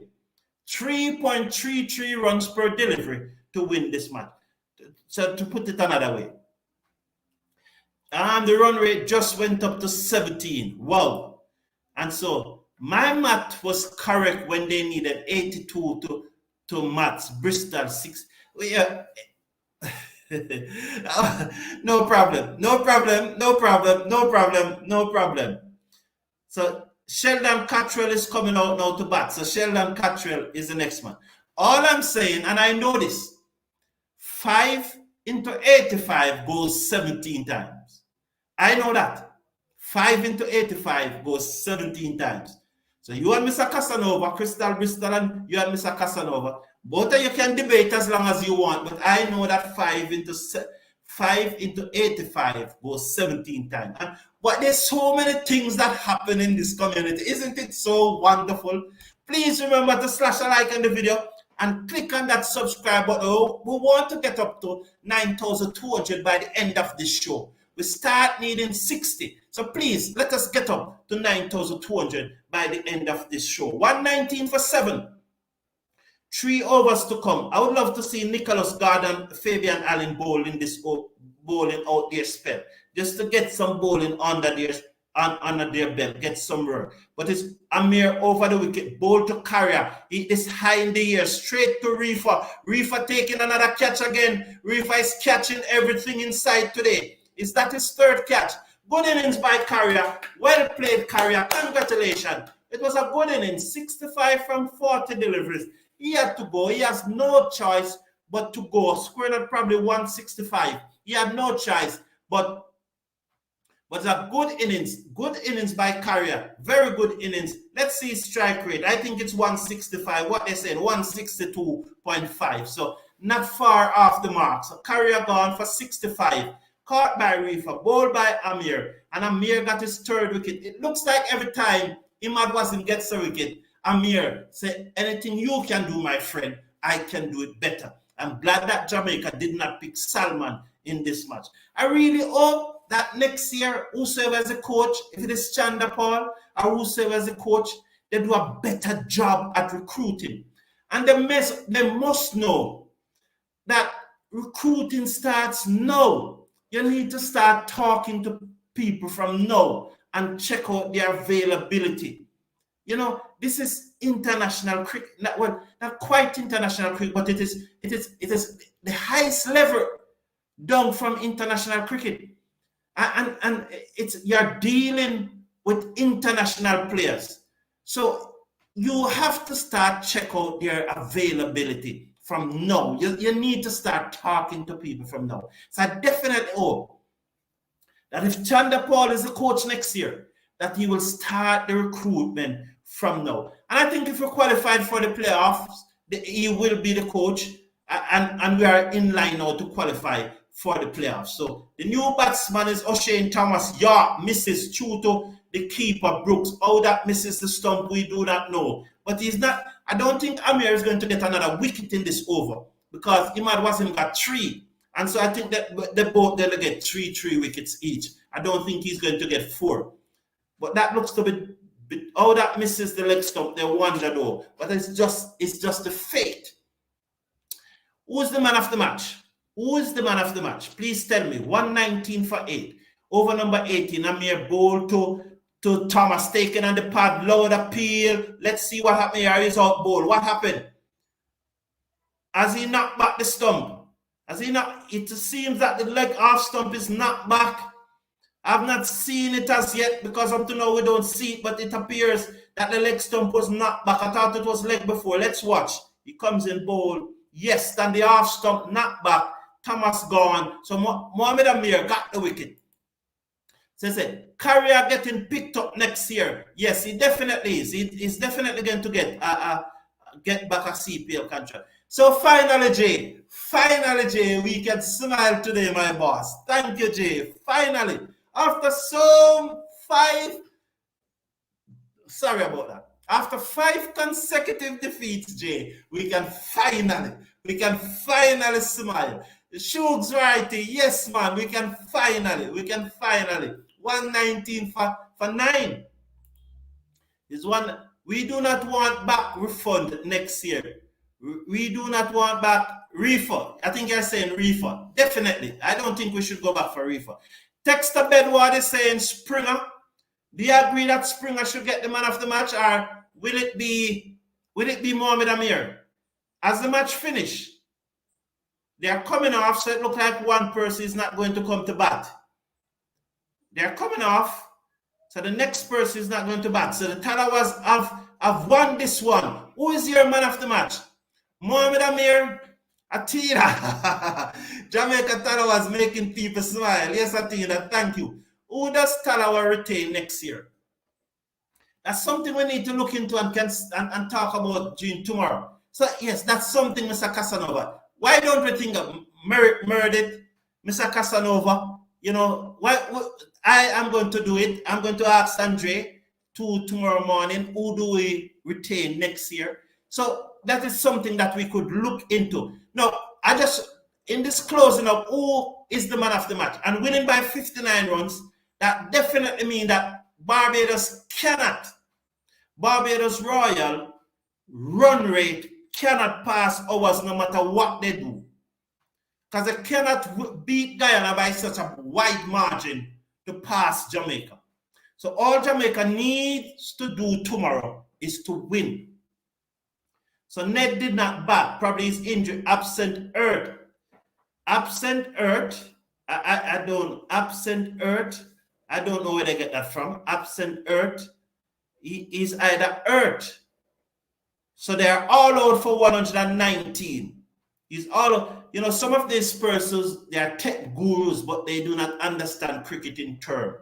3.33 runs per delivery to win this match. So to put it another way. And the run rate just went up to 17. Wow. And so my math was correct when they needed 82 to Matt's Bristol 6. Yeah. No problem. So Sheldon Cottrell is coming out now to bat. So Sheldon Cottrell is the next man. All I'm saying, and I know this, 5 into 85 goes 17 times. I know that. 5 into 85 goes 17 times. So you and Mr. Casanova, Crystal Bristol, and you and Mr. Casanova, both of you can debate as long as you want, but I know that 5 into 85 goes 17 times. But there's so many things that happen in this community. Isn't it so wonderful? Please remember to slash a like on the video and click on that subscribe button. We want to get up to 9,200 by the end of this show. We start needing 60. So please, let us get up to 9,200 by the end of this show. 119 for 7. 3 overs to come. I would love to see Nicholas Gordon, Fabian Allen bowling this bowling out their spell, just to get some bowling under their belt, get some work. But it's Amir over the wicket, bowl to Carrier. He is high in the air, straight to Reefer. Reefer taking another catch again. Reefer is catching everything inside today. Is that his third catch? Good innings by Carrier. Well played, Carrier. Congratulations. It was a good innings. 65 from 40 deliveries. He had to go. He has no choice but to go. Scoring at probably 165. He had no choice, but a good innings by Carrier. Very good innings. Let's see strike rate. I think it's 165. What they said, 162.5. So not far off the mark. So Carrier gone for 65. Caught by Reefer, bowled by Amir, and Amir got his third wicket. It looks like every time Imad Wasim gets a wicket, Amir said, anything you can do, my friend, I can do it better. I'm glad that Jamaica did not pick Salman in this match. I really hope that next year, whosoever is a coach, if it is Chanda Paul or whosoever is a coach, they do a better job at recruiting. And they must know that recruiting starts now. You need to start talking to people from now and check out their availability. You know, this is international cricket. Well, not quite international cricket, but it is the highest level down from international cricket. And you're dealing with international players. So you have to start check out their availability from now. You need to start talking to people from now. So I definitely hope that if Chanda Paul is the coach next year, that he will start the recruitment from now. And I think if we're qualified for the playoffs, he will be the coach, and we are in line now to qualify for the playoffs. So the new batsman is O'Shane Thomas. Misses Chuto, the keeper Brooks. How that misses the stump, we do not know. But he's not. I don't think Amir is going to get another wicket in this over, because Imad Wasim got 3. And so I think that they both get 3 wickets each. I don't think he's going to get 4. But that looks to be how that misses the leg stump, they wonder though. But it's just the fate. Who's the man of the match? Who is the man of the match? Please tell me. 119 for 8. Over number 18, Amir bowl to Thomas, taken on the pad, lowered appeal. Let's see what happened here. He's out bowl. What happened? Has he knocked back the stump? It seems that the leg off stump is knocked back. I've not seen it as yet, because up to now we don't see it, but it appears that the leg stump was knocked back. I thought it was leg before. Let's watch. He comes in bowl. Yes, then the off stump knocked back. Thomas gone. So Mohamed Amir got the wicket. So he said, Carrier getting picked up next year. Yes, he definitely is. He's definitely going to get back a CPL contract. So finally, Jay, we can smile today, my boss. Thank you, Jay. Finally, after after 5 consecutive defeats, Jay, we can finally smile. Shug's righty, yes, man, we can finally. 119 for 9. Is one. We do not want back refund next year. We do not want back refund. I think you're saying refund. Definitely. I don't think we should go back for refund. Texter Bedward is saying Springer. Do you agree that Springer should get the man of the match, or will it be Mohamed Amir? As the match finished, they are coming off, so it looks like one person is not going to come to bat. They are coming off, so the next person is not going to bat. So the Tallawahs have won this one. Who is your man of the match? Mohamed Amir? Atina. Jamaica Tallawahs making people smile. Yes, Atina, thank you. Who does Tallawah retain next year? That's something we need to look into and talk about during tomorrow. So yes, that's something, Mr. Casanova. Why don't we think of Meredith, Mr. Casanova? You know, I am going to do it. I'm going to ask Andre tomorrow morning, who do we retain next year? So that is something that we could look into. Now, I just, in this closing up, who is the man of the match? And winning by 59 runs, that definitely means that Barbados Royal run rate cannot pass ours no matter what they do. Because they cannot beat Guyana by such a wide margin to pass Jamaica. So all Jamaica needs to do tomorrow is to win. So Ned did not bat, probably he's injured, absent Earth. Absent Earth, I don't know where they get that from. Absent Earth, he is either Earth. So they are all out for 119. He's all, you know, some of these persons, they are tech gurus, but they do not understand cricket in term.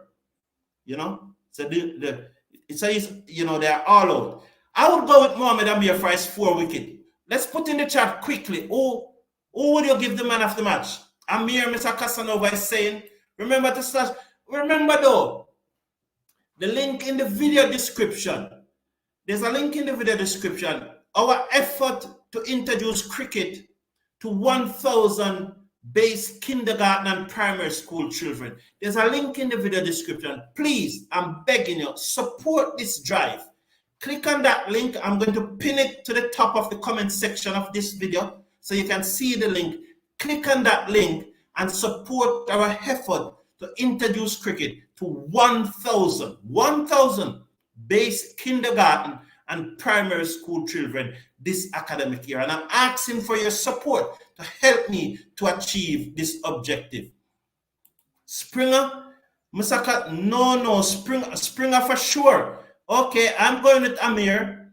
You know? So you know, they are all out. I would go with Mohamed Amir for his 4 wicket. Let's put in the chat quickly. Who would you give the man of the match? Amir, Mr. Casanova is saying, remember to slash. Remember though, the link in the video description. There's a link in the video description. Our effort to introduce cricket to 1,000 base kindergarten and primary school children. There's a link in the video description. Please, I'm begging you, support this drive. Click on that link. I'm going to pin it to the top of the comment section of this video so you can see the link. Click on that link and support our effort to introduce cricket to 1,000 base kindergarten and primary school children this academic year. And I'm asking for your support to help me to achieve this objective. Springer, Musaka, no, Springer for sure. Okay, I'm going with Amir.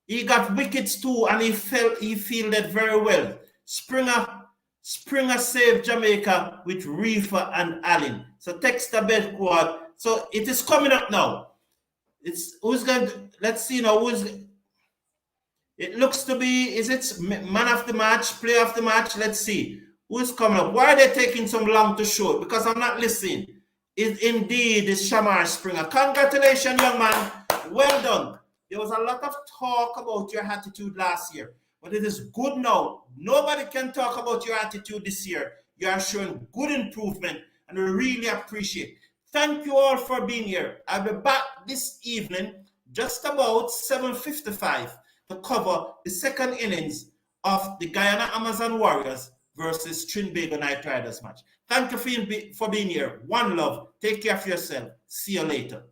He got wickets too, and he fielded very well. Springer saved Jamaica with Reefer and Allen. So text the bed quad. So it is coming up now. It's who's going to, let's see now who's. It looks to be, is it man of the match, player of the match? Let's see who's coming up. Why are they taking so long to show it? Because I'm not listening. It indeed is Shamar Springer. Congratulations, young man. Well done. There was a lot of talk about your attitude last year, but it is good now. Nobody can talk about your attitude this year. You are showing good improvement, and we really appreciate it. Thank you all for being here. I'll be back this evening, just about 7:55, to cover the second innings of the Guyana Amazon Warriors versus Trinbago Knight Riders match. Thank you for being here. One love. Take care of yourself. See you later.